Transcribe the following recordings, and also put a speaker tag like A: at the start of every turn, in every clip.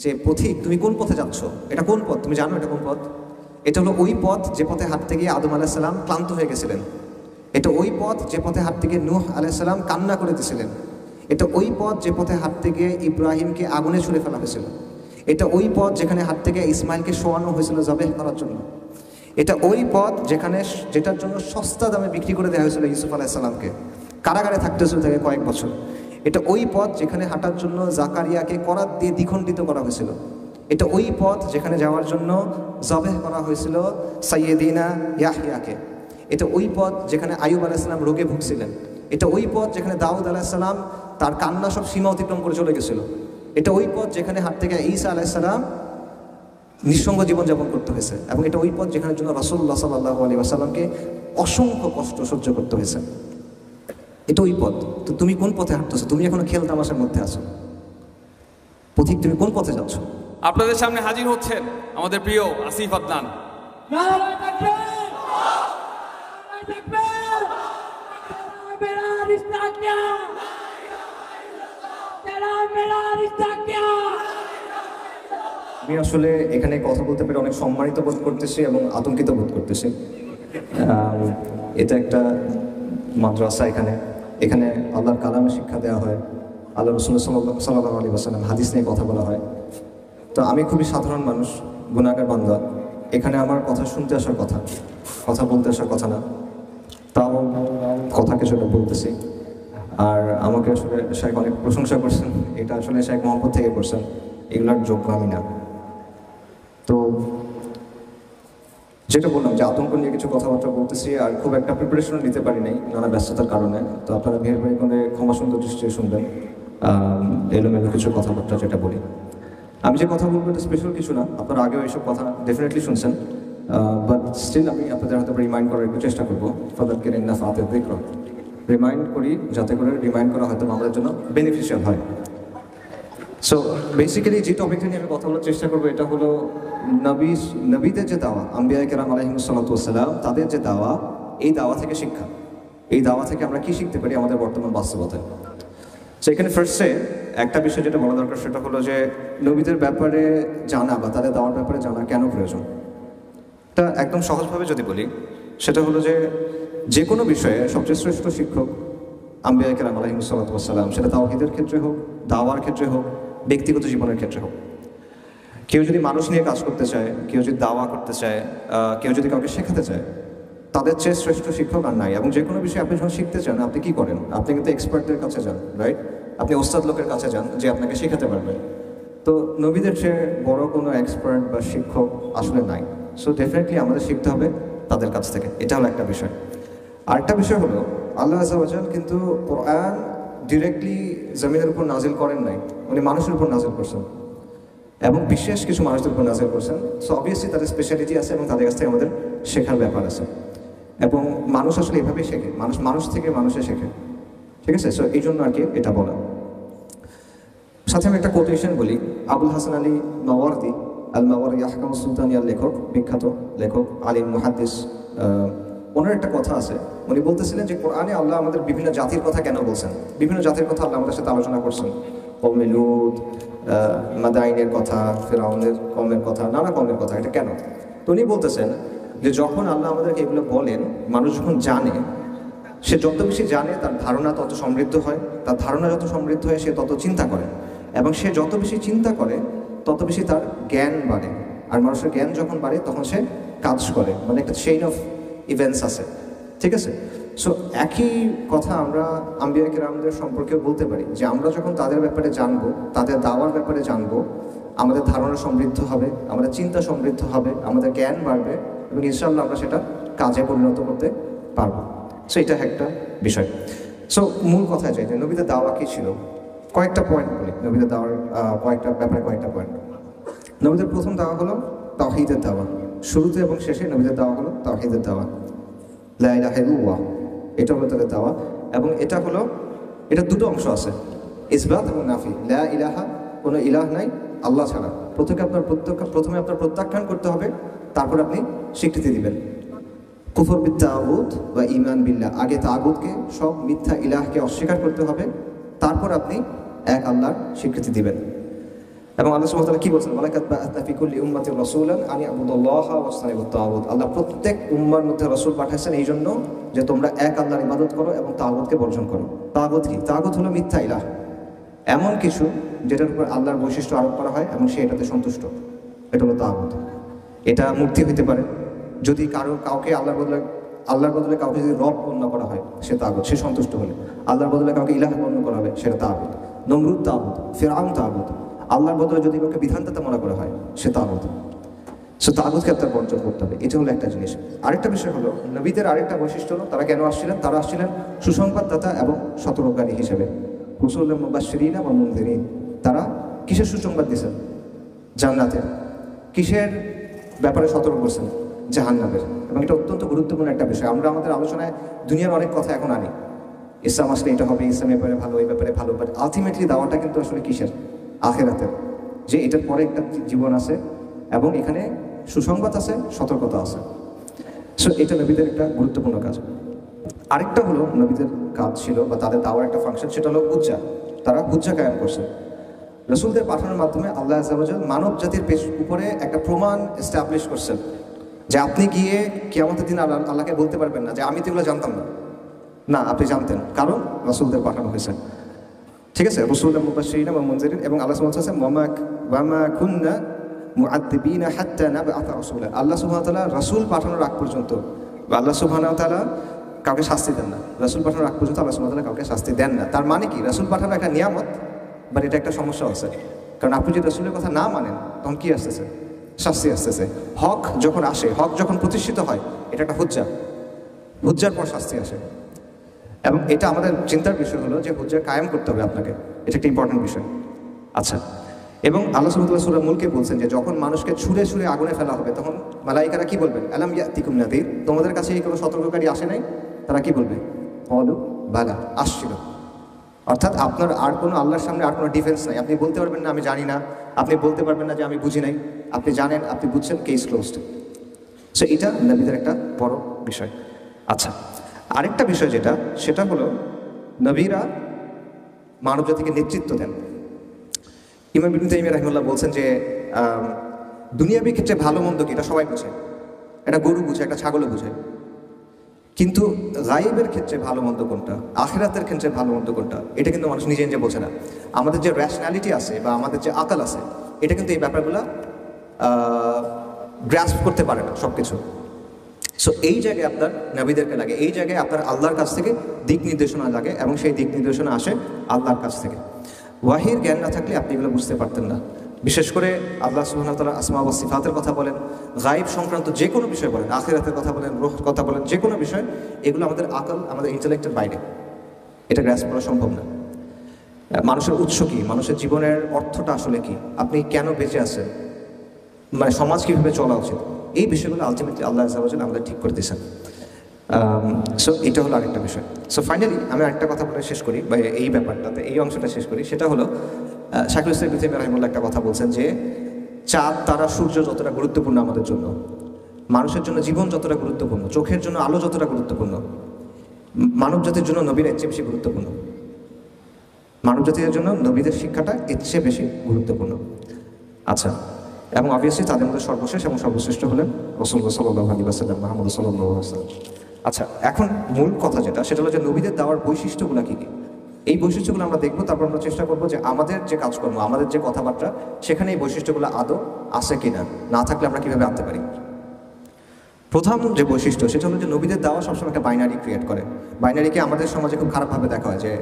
A: যে পথিক তুমি কোন পথে যাচ্ছ, এটা কোন পথ, তুমি জানো এটা কোন পথ? এটা হলো ওই পথ যে পথে হাঁটতে গিয়ে আদম আলাইহিস সালাম ক্লান্ত হয়ে গেছিলেন। এটা ওই পথ যে পথে হাঁটতে গিয়ে নূহ আলাইহিস সালাম কান্না করে দিয়েছিলেন। এটা ওই পথ যে পথে হাঁটতে গিয়ে ইব্রাহিমকে আগুনে ছুঁড়ে ফেলা হয়েছিল। এটা ওই পথ যেখানে হাঁটতে গিয়ে ইসমাইলকে শোয়ানো হয়েছিল জবেহ করার জন্য। এটা ওই পথ যেটার জন্য সস্তা দামে বিক্রি করে দেওয়া হয়েছিল ইউসুফ আলাইহিস সালামকে, কারাগারে থাকতে হয়েছিল তাকে কয়েক বছর। এটা ওই পথ যেখানে হাঁটার জন্য জাকারিয়াকে করাত দিয়ে দ্বিখণ্ডিত করা হয়েছিল। এটা ওই পথ যেখানে যাওয়ার জন্য জবেহ করা হয়েছিল সাইয়েদিনা ইয়াহইয়াকে। এটা ওই পথ যেখানে আইয়ুব আলাইহিস সালাম রোগে ভুগছিলেন। এটা ওই পথ যেখানে দাউদ আলাইহিস সালাম তার কান্না সব সীমা অতিক্রম করে চলে গেছিল। এটা ওই পথ যেখানে হাঁটতে গিয়ে ঈসা আলাইহিস সালাম নিঃসঙ্গ জীবনযাপন করতে হয়েছে। এবং এটা ওই পথ যেখানের জন্য রাসূলুল্লাহ সাল্লাল্লাহু আলাইহি ওয়াসাল্লামকে অসংখ্য কষ্ট সহ্য করতে হয়েছে। এটা ওই পথ। তো তুমি কোন পথে হাঁটতেছো? তুমি এখনো খেল তামাশার মধ্যে আছো। পথিক, তুমি কোন পথে যাচ্ছ?
B: আপনাদের সামনে হাজির হচ্ছেন আমাদের প্রিয় আসিফ আদনান।
A: আমি আসলে এখানে কথা বলতে পেরে অনেক সম্মানিত বোধ করতেছি এবং আতঙ্কিত বোধ করতেছি। এটা একটা মাদ্রাসা। এখানে আল্লাহর কালামে শিক্ষা দেওয়া হয়, আল্লাহ রাসূল সাল্লাল্লাহু আলাইহি ওয়াসাল্লাম হাদিস নিয়ে কথা বলা হয়। তো আমি খুবই সাধারণ মানুষ, গুনাহগার বান্দা। এখানে আমার কথা শুনতে আসার কথা, কথা বলতে আসার কথা না, তাও কথা কিছুটা বলতেছি। আর আমাকে আসলে শাইখ অনেক প্রশংসা করছেন, এটা আসলে শাইখ মোহাম্মদ থেকে করছেন, এগুলোর যোগ্য আমি না। তো যেটা বললাম যে আতঙ্ক নিয়ে কিছু কথাবার্তা বলতেছি, আর খুব একটা প্রিপারেশন নিতে পারি নাই নানা ব্যস্ততার কারণে। তো আপনারা মেহেরবানি করে ক্ষমা সুন্দর দৃষ্টিতে শুনবেন এলোমেলো কিছু কথাবার্তা যেটা বলি। আমি যে কথা বলবো এটা স্পেশাল কিছু না, আপনারা আগেও এইসব কথা ডেফিনেটলি শুনছেন, বাট স্টিল আমি আপনাদের হয়তো রিমাইন্ড করার একটু চেষ্টা করবো। ফাদারকে নাফাতে দেখো রিমাইন্ড করি, যাতে করে রিমাইন্ড করা হয়তো আমাদের জন্য বেনিফিশিয়াল হয়। সো বেসিক্যালি যে টপিকটা নিয়ে আমি কথা বলার চেষ্টা করবো এটা হলো নবীদের যে দাওয়া, আম্বিয়া কেরাম আলাইহিমুস সালাতু ওয়াস সালাম, তাদের যে দাওয়া, এই দাওয়া থেকে শিক্ষা, এই দাওয়া থেকে আমরা কি শিখতে পারি আমাদের বর্তমান বাস্তবতায়। সো এখানে ফার্স্টে একটা বিষয় যেটা বলা দরকার সেটা হলো যে নবীদের ব্যাপারে জানা বা তাদের দাওয়ার ব্যাপারে জানা কেন প্রয়োজন। এটা একদম সহজভাবে যদি বলি সেটা হলো যে কোনো বিষয়ে সবচেয়ে শ্রেষ্ঠ শিক্ষক আম্বিয়া কেরাম আলাইহিমুস সালাতু ওয়াস সালাম, সেটা তাওহীদের ক্ষেত্রে হোক, দাওয়ার ক্ষেত্রে হোক, ব্যক্তিগত জীবনের ক্ষেত্রে হোক। কেউ যদি মানুষ নিয়ে কাজ করতে চায়, কেউ যদি দাওয়া করতে চায়, কেউ যদি কাউকে শেখাতে চায়, তাদের চেয়ে শ্রেষ্ঠ শিক্ষক আর নাই। এবং যে কোনো বিষয়ে আপনি যখন শিখতে চান আপনি কি করেন? আপনি কিন্তু এক্সপার্টদের কাছে যান, রাইট? আপনি ওস্তাদ লোকের কাছে যান যে আপনাকে শেখাতে পারবে। তো নবীদের চেয়ে বড় কোনো এক্সপার্ট বা শিক্ষক আসলে নাই। সো ডেফিনেটলি আমাদের শিখতে হবে তাদের কাছ থেকে, এটা হলো একটা বিষয়। আরেকটা বিষয় হলো আল্লাহ আযজা ওয়া জাল কিন্তু কোরআন ডিরেক্টলি জমিনের উপর নাজিল করেন নাই, উনি মানুষের উপর নাজিল করছেন এবং বিশেষ কিছু মানুষদের উপর নাজিল করছেন। সো অবভিয়াসলি তাদের স্পেশালিটি আছে এবং তাদের কাছ থেকে আমাদের শেখার ব্যাপার আছে। এবং মানুষ আসলে এভাবেই শেখে, মানুষ থেকে মানুষে শেখে, ঠিক আছে? সো এই জন্য আর কি এটা বলা। সাথে আমি একটা কোটেশন বলি। আবুল হাসান আলী মাওয়ারদি, আল মাওয়ারদি আহকামুস সুলতানিয়ার লেখক, বিখ্যাত লেখক, আলিম মুহাদ্দিস, ওনার একটা কথা আছে। উনি বলতেছিলেন যে কোরআনে আল্লাহ আমাদের বিভিন্ন জাতির কথা কেন বলছেন, বিভিন্ন জাতির কথা আল্লাহ আমাদের সাথে আলোচনা করছেন। কওমে লূত, মাদাইনের কথা, ফিরআউনের কওমের কথা, নানা কওমের কথা, এটা কেন? তো উনি বলতেছেন যে যখন আল্লাহ আমাদেরকে এগুলো বলেন, মানুষ যখন জানে, সে যত বেশি জানে তার ধারণা তত সমৃদ্ধ হয়, তার ধারণা যত সমৃদ্ধ হয় সে তত চিন্তা করে, এবং সে যত বেশি চিন্তা করে তত বেশি তার জ্ঞান বাড়ে, আর মানুষের জ্ঞান যখন বাড়ে তখন সে কাজ করে, মানে একটা চেইন অফ ইভেন্টস আছে, ঠিক আছে? সো একই কথা আমরা আম্বিয়া কেরামদের সম্পর্কেও বলতে পারি যে আমরা যখন তাদের ব্যাপারে জানবো, তাদের দাওয়ার ব্যাপারে জানবো, আমাদের ধারণা সমৃদ্ধ হবে, আমাদের চিন্তা সমৃদ্ধ হবে, আমাদের জ্ঞান বাড়বে এবং ইনশাআল্লাহ আমরা সেটা কাজে পরিণত করতে পারবো। সো এটা একটা বিষয়। সো মূল কথায় যাই যে নবীদের দাওয়া কী ছিল, কয়েকটা পয়েন্ট বলি। নবীদের দাওয়ার কয়েকটা ব্যাপারে কয়েকটা পয়েন্ট। নবীদের প্রথম দাওয়া হলো তাওহীদের দাওয়া। শুরুতে এবং শেষে নবীদের দাওয়া হলো তাওহীদের দাওয়া, লা ইলাহা ইল্লাল্লাহ, এটা হলো তাদের দাওয়া। এবং এটা দুটো অংশ আছে, ইসবাত এবং নাফি। লা ইলাহা, কোনো ইলাহ নাই আল্লাহ ছাড়া। প্রথমে আপনার প্রত্যাখ্যান করতে হবে, তারপর আপনি স্বীকৃতি দিবেন। কুফর বিত্তাগুত বা ঈমান বিল্লাহ, আগে তাগুতকে, সব মিথ্যা ইলাহকে অস্বীকার করতে হবে, তারপর আপনি এক আল্লাহর স্বীকৃতি দিবেন। এবং আল্লাহ সুবহানাহু ওয়া তাআলা কি বলছেন, ওয়ালাকাদ বা'আথনা ফি কুল্লি উম্মাতিন রাসূলান আন ইয়াবুদুল্লাহা ওয়াজতানিবুত তাগুত। আল্লাহ প্রত্যেক উম্মার মধ্যে রাসূল পাঠাইছেন এই জন্য যে তোমরা এক আল্লাহর ইবাদত করো এবং তাগুতকে বর্জন করো। তাগুত কি? তাগুত হলো মিথ্যা ইলাহ, এমন কিছু যেটার উপর আল্লাহর বৈশিষ্ট্য আরোপ করা হয় এবং সে এটাতে সন্তুষ্ট, এটা হলো তাগুত। এটা মূর্তি হইতে পারে, যদি কাউকে আল্লাহর বদলে কাউকে যদি রব গণ্য করা হয় সে তাগুত, সে সন্তুষ্ট হলে। আল্লাহর বদলে কাউকে ইলাহ গণ্য করা হবে সেটা তাগুত। নমরুদ তাগুত, ফিরআউন তাগুত। আল্লাহর বদলে যদি কাউকে বিধানদাতা মনে করা হয় সে তাগুত। সে তাগুতকে আপনার বর্জন করতে হবে, এটা হলো একটা জিনিস। আরেকটা বিষয় হলো নবীদের আরেকটা বৈশিষ্ট্য হলো তারা কেন আসছিলেন? তারা আসছিলেন সুসংবাদদাতা এবং সতর্ককারী হিসেবে। রাসূলুল্লাহ মুবাশশিরিন ওয়া মুনযিরিন। তারা কিসের সুসংবাদ দিয়েছেন? জান্নাতের। কিসের ব্যাপারে সতর্ক করছেন? জাহান্নামের। এবং এটা অত্যন্ত গুরুত্বপূর্ণ একটা বিষয়। আমরা আমাদের আলোচনায় দুনিয়ার অনেক কথা এখন আনি, ইসলাম আসলে এটা হবে, ইসলামের ব্যাপারে ভালো, এই ব্যাপারে ভালো, বাট আলটিমেটলি দাওয়াটা কিন্তু আসলে কিসের? আখিরাতের। যে এটার পরে একটা জীবন আছে এবং এখানে সুসংবাদ আছে, সতর্কতা আছে। সো এটা নবীদের একটা গুরুত্বপূর্ণ কাজ। আরেকটা হলো নবীদের কাজ ছিল বা তাদের দাওয়ার একটা ফাংশন, সেটা হলো হুজ্জা। তারা হুজ্জা কায়েম করছে। রাসূলদের পাঠানোর মাধ্যমে আল্লাহ আযজা ওয়া জাল মানব জাতির উপরে একটা প্রমাণ এস্টাবলিশ করছেন যে আপনি গিয়ে কিয়ামতের দিন আল্লাহকে বলতে পারবেন না যে আমি তো এগুলো জানতাম না। না, আপনি জানতেন, কারণ রাসূলদের পাঠানো হয়েছে। ঠিক আছে, রাসূলুল্লাহ মুবাশশিরিন ওয়া মুনযিরিন। এবং আল্লাহ সুবহানাহু ওয়া তাআলা ওয়া মা কুননা মুআদ্দিবিনা হাত্তা নাবআথা রাসূলা। আল্লাহ সুবহানাহু ওয়া তাআলা রাসূল পাঠানোর আগ পর্যন্ত আল্লাহ সুবহানাহু ওয়া তাআলা কাউকে শাস্তি দেন না। রাসূল পাঠানোর আগ পর্যন্ত আল্লাহ সুবহানাহু ওয়া তাআলা কাউকে শাস্তি দেন না। তার মানে কি? রাসূল পাঠানো একটা নিয়ামত, বাট এটা একটা সমস্যা আছে। কারণ আপনি যদি রাসূলের কথা না মানেন তখন কি আসতেছে? শাস্তি আসতেছে। হক যখন আসে, হক যখন প্রতিষ্ঠিত হয়, এটা একটা হুজ্জা। হুজ্জার পর শাস্তি আসে। এবং এটা আমাদের চিন্তার বিষয় হলো যে হুজ্জা কায়েম করতে হবে আপনাকে, এটা একটা ইম্পর্টেন্ট বিষয়। আচ্ছা, এবং আল্লাহ সুবহানাহু ওয়া তাআলা সূরা মুলকে বলছেন যে যখন মানুষকে ছুঁড়ে ছুঁড়ে আগুনে ফেলা হবে তখন মালাইকারা কি বলবেন? আলাম ইয়াতিকুম নাযীর, তোমাদের কাছে এই কোনো সতর্ককারী আসে নাই? তারা কি বলবে? ক্বালু বালা, আসছিল। অর্থাৎ আপনার আর কোনো আল্লাহর সামনে আর কোনো ডিফেন্স নাই। আপনি বলতে পারবেন না আমি জানি না, আপনি বলতে পারবেন না যে আমি বুঝি নাই। আপনি জানেন, আপনি বুঝছেন, কেস ক্লোজড। সো এটা নবীদের একটা বড় বিষয়। আচ্ছা, আরেকটা বিষয় যেটা, সেটা হলো নবীরা মানব জাতিকে নেতৃত্ব দেন। ইমাম ইবনে তাইমিয়া রাহিমাহুল্লাহ বলছেন যে দুনিয়াবী ক্ষেত্রে ভালো মন্দ কি এটা সবাই বুঝে, একটা গরু বুঝে, একটা ছাগলও বুঝে, কিন্তু গায়েবের ক্ষেত্রে ভালো মন্দ কোনটা, আখিরাতের ক্ষেত্রে ভালো মন্দ কোনটা, এটা কিন্তু মানুষ নিজে নিজে বোঝে না। আমাদের যে র্যাশনালিটি আছে বা আমাদের যে আকাল আছে, এটা কিন্তু এই ব্যাপারগুলো গ্রাস্প করতে পারে না সব কিছু। সো এই জায়গায় আপনার নবীদেরকে লাগে, এই জায়গায় আপনার আল্লাহর কাছ থেকে দিক নির্দেশনা লাগে, এবং সেই দিক নির্দেশনা আসে আল্লাহর কাছ থেকে। ওয়াহির জ্ঞান না থাকলে আপনি এগুলো বুঝতে পারতেন না। বিশেষ করে আল্লাহ সুবহানাহু ওয়া তাআলা আসমা ওয়া সিফাতের কথা বলেন, গায়েব সংক্রান্ত যে কোনো বিষয় বলেন, আখিরাতের কথা বলেন, রূহ কথা বলেন, যে কোনো বিষয়, এগুলো আমাদের আকল, আমাদের ইন্টেলেক্টের বাইরে, এটা গ্রাস করা সম্ভব না। মানুষের উৎস কী, মানুষের জীবনের অর্থটা আসলে কি, আপনি কেন বেঁচে আছেন, মানে সমাজ কীভাবে চলা উচিত, এই বিষয়গুলো আলটিমেটলি আল্লাহ আযজা ওয়া জাল আমাদের ঠিক করে দিয়েছেন। সো এটা হলো আরেকটা বিষয়। সো ফাইনালি আমি আরেকটা কথা বলে শেষ করি, বা এই ব্যাপারটাতে এই অংশটা শেষ করি। সেটা হলো শাইখুল ইসলাম ইবনে তাইমিয়া রাহিমাহুল্লাহ একটা কথা বলছেন যে চাঁদ, তারা, সূর্য যতটা গুরুত্বপূর্ণ আমাদের জন্য, মানুষের জন্য জীবন যতটা গুরুত্বপূর্ণ, চোখের জন্য আলো যতটা গুরুত্বপূর্ণ, মানব জাতির জন্য নবীরা এর চেয়ে বেশি গুরুত্বপূর্ণ। মানব জাতির জন্য নবীদের শিক্ষাটা এর চেয়ে বেশি গুরুত্বপূর্ণ। আচ্ছা, এবং অবভিয়াসলি তাদের মধ্যে সর্বশেষ এবং সর্বশ্রেষ্ঠ হলেন রাসূলুল্লাহ সাল্লাল্লাহু আলাইহি ওয়াসাল্লাম, মুহাম্মদ সাল্লাল্লাহু আলাইহি ওয়াসাল্লাম। আচ্ছা, এখন মূল কথা যেটা, সেটা হলো যে নবীদের দেওয়ার বৈশিষ্ট্যগুলো কী কী, এই বৈশিষ্ট্যগুলো আমরা দেখবো। তারপর আমরা চেষ্টা করবো যে আমাদের যে কাজকর্ম, আমাদের যে কথাবার্তা, সেখানে এই বৈশিষ্ট্যগুলো আদৌ আছে কিনা, না থাকলে আমরা কীভাবে আনতে পারি। প্রথম যে বৈশিষ্ট্য, সেটা হলো যে নবীদের দেওয়া সবসময় একটা বাইনারি ক্রিয়েট করে। বাইনারিকে আমাদের সমাজে খুব খারাপভাবে দেখা হয় যে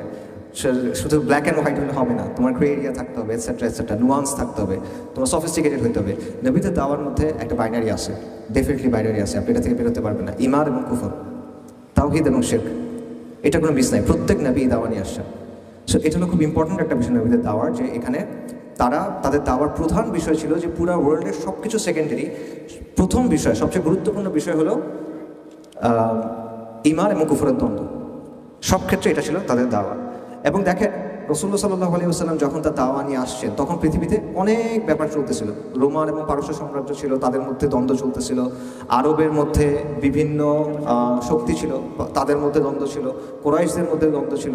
A: শুধু ব্ল্যাক অ্যান্ড হোয়াইট হলে হবে না, তোমার গ্রে এরিয়া থাকতে হবে, এটসেট্রা এটসেট্রা, নুয়ান্স থাকতে হবে, তোমার সফিস্টিকেটেড হতে হবে। নবীদের দাওয়ার মধ্যে একটা বাইনারি আছে, ডেফিনেটলি বাইনারি আছে, আপনি এটা থেকে বেরোতে পারবেন না। ঈমান এবং কুফর, তাওহীদ এবং শিরক, এটা কোনো মিস নাই, প্রত্যেক নবী দাওয়া নিয়ে আসছে। সো এটা হলো খুব ইম্পর্ট্যান্ট একটা বিষয় নবীদের দাওয়ার, যে এখানে তারা তাদের দাওয়ার প্রধান বিষয় ছিল যে পুরো ওয়ার্ল্ডের সব কিছু সেকেন্ডারি, প্রথম বিষয়, সবচেয়ে গুরুত্বপূর্ণ বিষয় হলো ঈমান এবং কুফরের দ্বন্দ্ব। সব ক্ষেত্রে এটা ছিল তাদের দাওয়া। এবং দেখেন রাসূলুল্লাহ সাল্লাল্লাহু আলাইহি ওয়াসাল্লাম যখন তার দাওয়া নিয়ে আসছেন, তখন পৃথিবীতে অনেক ব্যাপার চলতেছিল। রোমান এবং পারস্য সাম্রাজ্য ছিল, তাদের মধ্যে দ্বন্দ্ব চলতেছিল। আরবের মধ্যে বিভিন্ন শক্তি ছিল, তাদের মধ্যে দ্বন্দ্ব ছিল। কুরাইশদের মধ্যে দ্বন্দ্ব ছিল।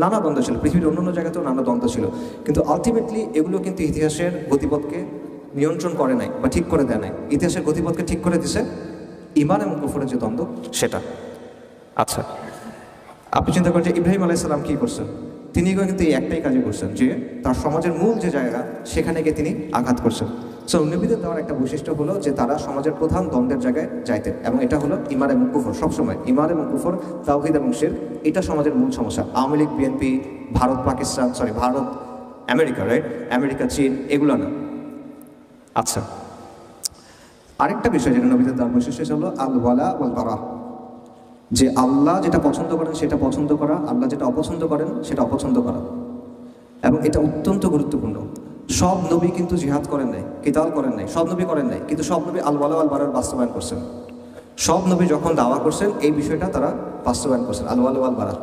A: নানা দ্বন্দ্ব ছিল, পৃথিবীর অন্যান্য জায়গাতেও নানা দ্বন্দ্ব ছিল, কিন্তু আলটিমেটলি এগুলো কিন্তু ইতিহাসের গতিপথকে নিয়ন্ত্রণ করে নাই বা ঠিক করে দেয় নাই। ইতিহাসের গতিপথকে ঠিক করে দিছে ঈমান এবং কুফরের যে দ্বন্দ্ব সেটা। আচ্ছা, আপনি চিন্তা করেন যে ইব্রাহিম আলাইহিস সালাম কী করছেন? তিনি কিন্তু এই একটাই কাজই করছেন যে তার সমাজের মূল যে জায়গা সেখানে গিয়ে তিনি আঘাত করছেন। সো নবীদের দেওয়ার একটা বৈশিষ্ট্য হলো যে তারা সমাজের প্রধান দ্বন্দ্বের জায়গায় যাইতেন, এবং এটা হলো ঈমান এবং কুফর। সবসময় ঈমান এবং কুফর, তাওহীদ এবং শিরক, এটা সমাজের মূল সমস্যা। Awami League, BNP, Bharat America, right, America, চীন, এগুলো না। আচ্ছা, আরেকটা বিষয় যেটা নবীদের দেওয়ার বৈশিষ্ট্য সেটা হলো আল ওয়ালা ওয়াল বারা, যে আল্লাহ যেটা পছন্দ করেন সেটা পছন্দ করা, আল্লাহ যেটা অপছন্দ করেন সেটা অপছন্দ করা, এবং এটা অত্যন্ত গুরুত্বপূর্ণ। সব নবী কিন্তু জিহাদ করেন নাই, কিতাল করেন নাই, সব নবী করেন নাই, কিন্তু সব নবী আল ওয়ালা ওয়াল বারার বাস্তবায়ন করছেন। সব নবী যখন দাওয়া করছেন এই বিষয়টা তারা বাস্তবায়ন করছেন, আল ওয়ালা ওয়াল বারা।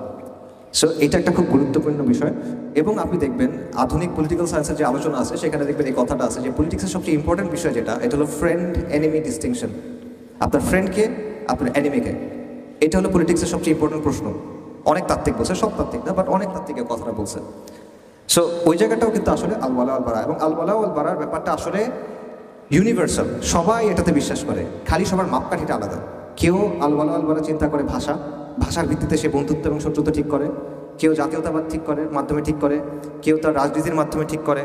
A: সো এটা একটা খুব গুরুত্বপূর্ণ বিষয়। এবং আপনি দেখবেন আধুনিক পলিটিক্যাল সায়েন্সের যে আলোচনা আছে সেখানে দেখবেন এই কথাটা আছে যে পলিটিক্সের সবচেয়ে ইম্পর্টেন্ট বিষয় যেটা, এটা হলো ফ্রেন্ড এনিমি ডিস্টিংশন। আপনার ফ্রেন্ডকে, আপনার এনিমিকে, এটা হলো পলিটিক্সের সবচেয়ে ইম্পর্টেন্ট প্রশ্ন। অনেক তাত্ত্বিক বলছে, সব তাত্ত্বিক না, বাট অনেক তাত্ত্বিকের কথাটা বলছে। সো ওই জায়গাটাও কিন্তু আসলে আল ওয়ালা আল বারা, এবং আল ওয়ালা আল বারার ব্যাপারটা আসলে ইউনিভার্সাল, সবাই এটাতে বিশ্বাস করে, খালি সবার মাপকাঠিটা আলাদা। কেউ আল ওয়ালা আল বারা চিন্তা করে ভাষার ভিত্তিতে সে বন্ধুত্ব এবং শত্রুতা ঠিক করে, কেউ জাতীয়তাবাদ ঠিক করে মাধ্যমে ঠিক করে, কেউ তার রাজনীতির মাধ্যমে ঠিক করে,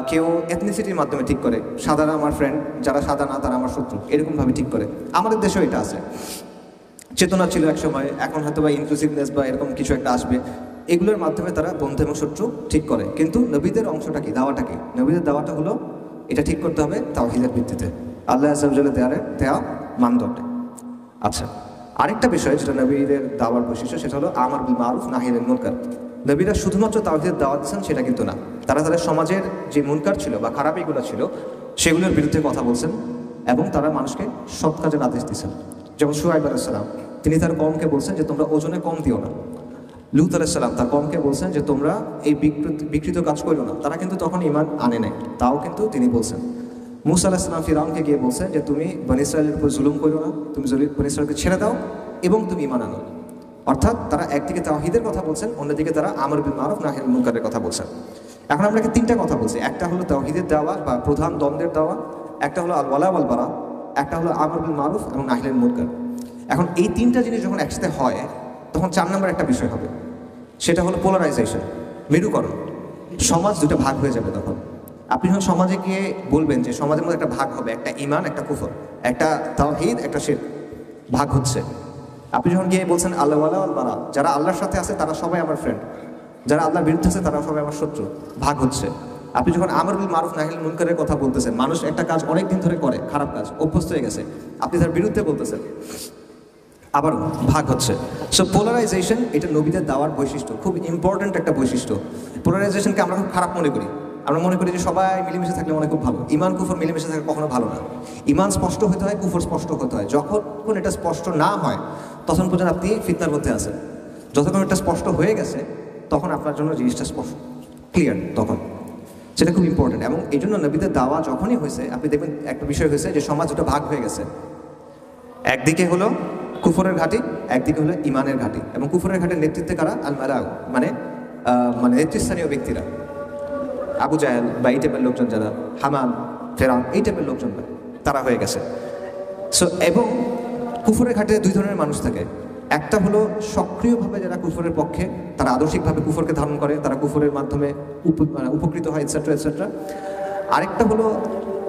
A: কেউ এথনিসিটির মাধ্যমে ঠিক করে, সাদারা আমার ফ্রেন্ড, যারা সাদা না তারা আমার শত্রু, এরকমভাবে ঠিক করে। আমাদের দেশেও এটা আছে, চেতনা ছিল এক সময়, এখন হয়তো বা ইনক্লুসিভনেস বা এরকম কিছু একটা আসবে, এগুলোর মাধ্যমে তারা বন্ধু এবং শত্রু ঠিক করে। কিন্তু নবীদের অংশটা কি, দাওয়াটা কি? নবীদের দাওয়াটা হলো এটা ঠিক করতে হবে তাওহীদের ভিত্তিতে, আল্লাহ আযজা ওয়া জাল্লা দেয়া মানদণ্ডে। আচ্ছা, আরেকটা বিষয় যেটা নবীদের দাওয়ার বৈশিষ্ট্য সেটা হলো আমর বিল মারুফ নাহি আনিল মুনকার। নবীরা শুধুমাত্র তাওহীদের দাওয়াত দিয়েছেন সেটা কিন্তু না, তারা তাদের সমাজের যে মুনকার ছিল বা খারাপিগুলো ছিল সেগুলোর বিরুদ্ধে কথা বলছেন, এবং তারা মানুষকে সৎ কাজের আদেশ দিয়েছেন। যেমন শুআয়ব আলাইহিস সালাম, তিনি তার কওমকে বলছেন যে তোমরা ওজনে কম দিও না। লূত আলাইহিস সালাম তার কওমকে বলছেন যে তোমরা এই বিকৃত কাজ করো না। তারা কিন্তু তখন ঈমান আনে নাই, তাও কিন্তু তিনি বলছেন। মূসা আলাইহিস সালাম ফিরআউনকে গিয়ে বলছেন যে তুমি বনী ইসরাঈলের উপর জুলুম করো না, তুমি বনী ইসরাঈলকে ছেড়ে দাও এবং তুমি ঈমান আনো। অর্থাৎ তারা একদিকে তাওহীদের কথা বলছেন, অন্যদিকে তারা আমর বিল মারুফ নাহি আনিল মুনকারের কথা বলছেন। এখন আমরা তিনটা কথা বলছি, একটা হলো তাওহীদের দাওয়া বা প্রধান দ্বন্দ্বের দাওয়া, একটা হলো আল ওয়ালা ওয়াল বারা, একটা হলো আমর বিল মারুফ এবং নাহি আনিল মুনকার। এখন এই তিনটা জিনিস যখন একসাথে হয় তখন 4 নম্বর একটা বিষয় হবে, সেটা হলো পোলারাইজেশন, মেরুকরণ। সমাজ দুটো ভাগ হয়ে যাবে তখন। আপনি যখন সমাজে গিয়ে বলবেন যে সমাজের মধ্যে একটা ভাগ হবে, একটা ঈমান একটা কুফর, একটা তাওহীদ একটা শিরক, ভাগ হচ্ছে। আপনি যখন গিয়ে বলছেন আল্লাহ ওয়ালা ওয়াল বারা, যারা আল্লাহর সাথে আছে তারা সবাই আমার ফ্রেন্ড, যারা আল্লাহর বিরুদ্ধে আছে তারা সবাই আমার শত্রু, ভাগ হচ্ছে। আপনি যখন আমর বিল মারুফ নাহি আনিল মুনকারের কথা বলতেছেন, মানুষ একটা কাজ অনেক দিন ধরে করে, খারাপ কাজ, অভ্যস্ত হয়ে গেছে, আপনি তার বিরুদ্ধে বলতেছেন, আবার ভাগ হচ্ছে। সো পোলারাইজেশন এটা নবীদের দাওয়ার বৈশিষ্ট্য, খুব ইম্পর্ট্যান্ট একটা বৈশিষ্ট্য। পোলারাইজেশনকে আমরা খুব খারাপ মনে করি, আমরা মনে করি যে সবাই মিলেমিশে থাকলে মনে খুব ভালো। ঈমান কুফর মিলেমিশে থাকলে কখনো ভালো না। ঈমান স্পষ্ট হতে হয়, কুফর স্পষ্ট হতে হয়। যখন এটা স্পষ্ট না হয় তখন পর্যন্ত আপনি ফিতনার মধ্যে আছেন। যতক্ষণ এটা স্পষ্ট হয়ে গেছে তখন আপনার জন্য জিনিসটা স্পষ্ট ক্লিয়ার, তখন সেটা খুব ইম্পর্টেন্ট। এবং এই জন্য নবীদের দাওয়া যখনই হয়েছে আপনি দেখবেন একটা বিষয় হয়েছে যে সমাজ দুটো ভাগ হয়ে গেছে, একদিকে হলো কুফরের ঘাঁটি, একদিকে হলো ঈমানের ঘাঁটি। এবং কুফরের ঘাটের নেতৃত্বে কারা? আল মালাউ, মানে নেতৃস্থানীয় ব্যক্তিরা, আবু জাহেল বা এই টাইপের লোকজন, যারা হামান, ফেরাউন, এই টাইপের লোকজন তারা হয়ে গেছে। সো এবং কুফরের ঘাটে 2 ধরনের মানুষ থাকে, একটা হলো সক্রিয়ভাবে যারা কুফরের পক্ষে, তারা আদর্শিকভাবে কুফরকে ধারণ করে, তারা কুফরের মাধ্যমে উপকৃত হয়, এটসেট্রা এটসেট্রা। আরেকটা হলো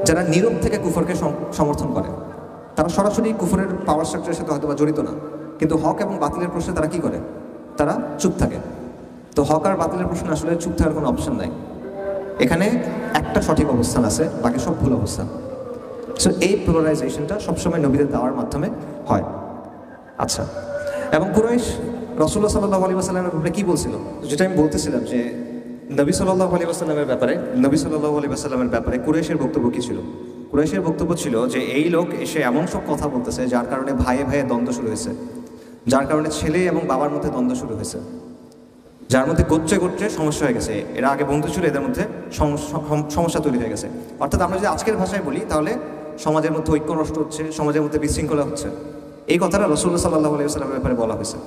A: যারা নীরব থেকে কুফরকে সমর্থন করে, তারা সরাসরি কুফরের পাওয়ার স্ট্রাকচারের সাথে হয়তো বা জড়িত না, কিন্তু হক এবং বাতিলের প্রশ্নে তারা কি করে? তারা চুপ থাকে। তো হক আর বাতিলের প্রশ্নে আসলে চুপ থাকার কোনো অপশন নাই, এখানে একটা সঠিক অবস্থান আছে, বাকি সব ভুল অবস্থান। সো এই পোলারাইজেশনটা সবসময় নবীদের দাওয়ার মাধ্যমে হয়। আচ্ছা, এবং কুরাইশ রাসূলুল্লাহ সাল্লাল্লাহু আলাইহি ওয়াসাল্লামের ব্যাপারে কী বলছিল, যেটা আমি বলতেছিলাম যে নবী সাল্লাল্লাহু আলাইহি ওয়াসাল্লামের ব্যাপারে কুরাইশের বক্তব্য কী ছিল? কুরাইশের বক্তব্য ছিল যে এই লোক এসে এমন সব কথা বলতেছে যার কারণে ভাইয়ে ভাইয়ে দ্বন্দ্ব শুরু হয়েছে, যার কারণে ছেলে এবং বাবার মধ্যে দ্বন্দ্ব শুরু হয়েছে, যার মধ্যে গোত্রে গোত্রে সমস্যা হয়ে গেছে। এরা আগে বন্ধু ছিল, এদের মধ্যে সমস্যা তৈরি হয়ে গেছে। অর্থাৎ আমরা যদি আজকের ভাষায় বলি তাহলে সমাজের মধ্যে ঐক্য নষ্ট হচ্ছে, সমাজের মধ্যে বিশৃঙ্খলা হচ্ছে। এই কথাটা রাসূলুল্লাহ সাল্লাল্লাহু আলাইহি ওয়াসাল্লামের ব্যাপারে বলা হয়েছে।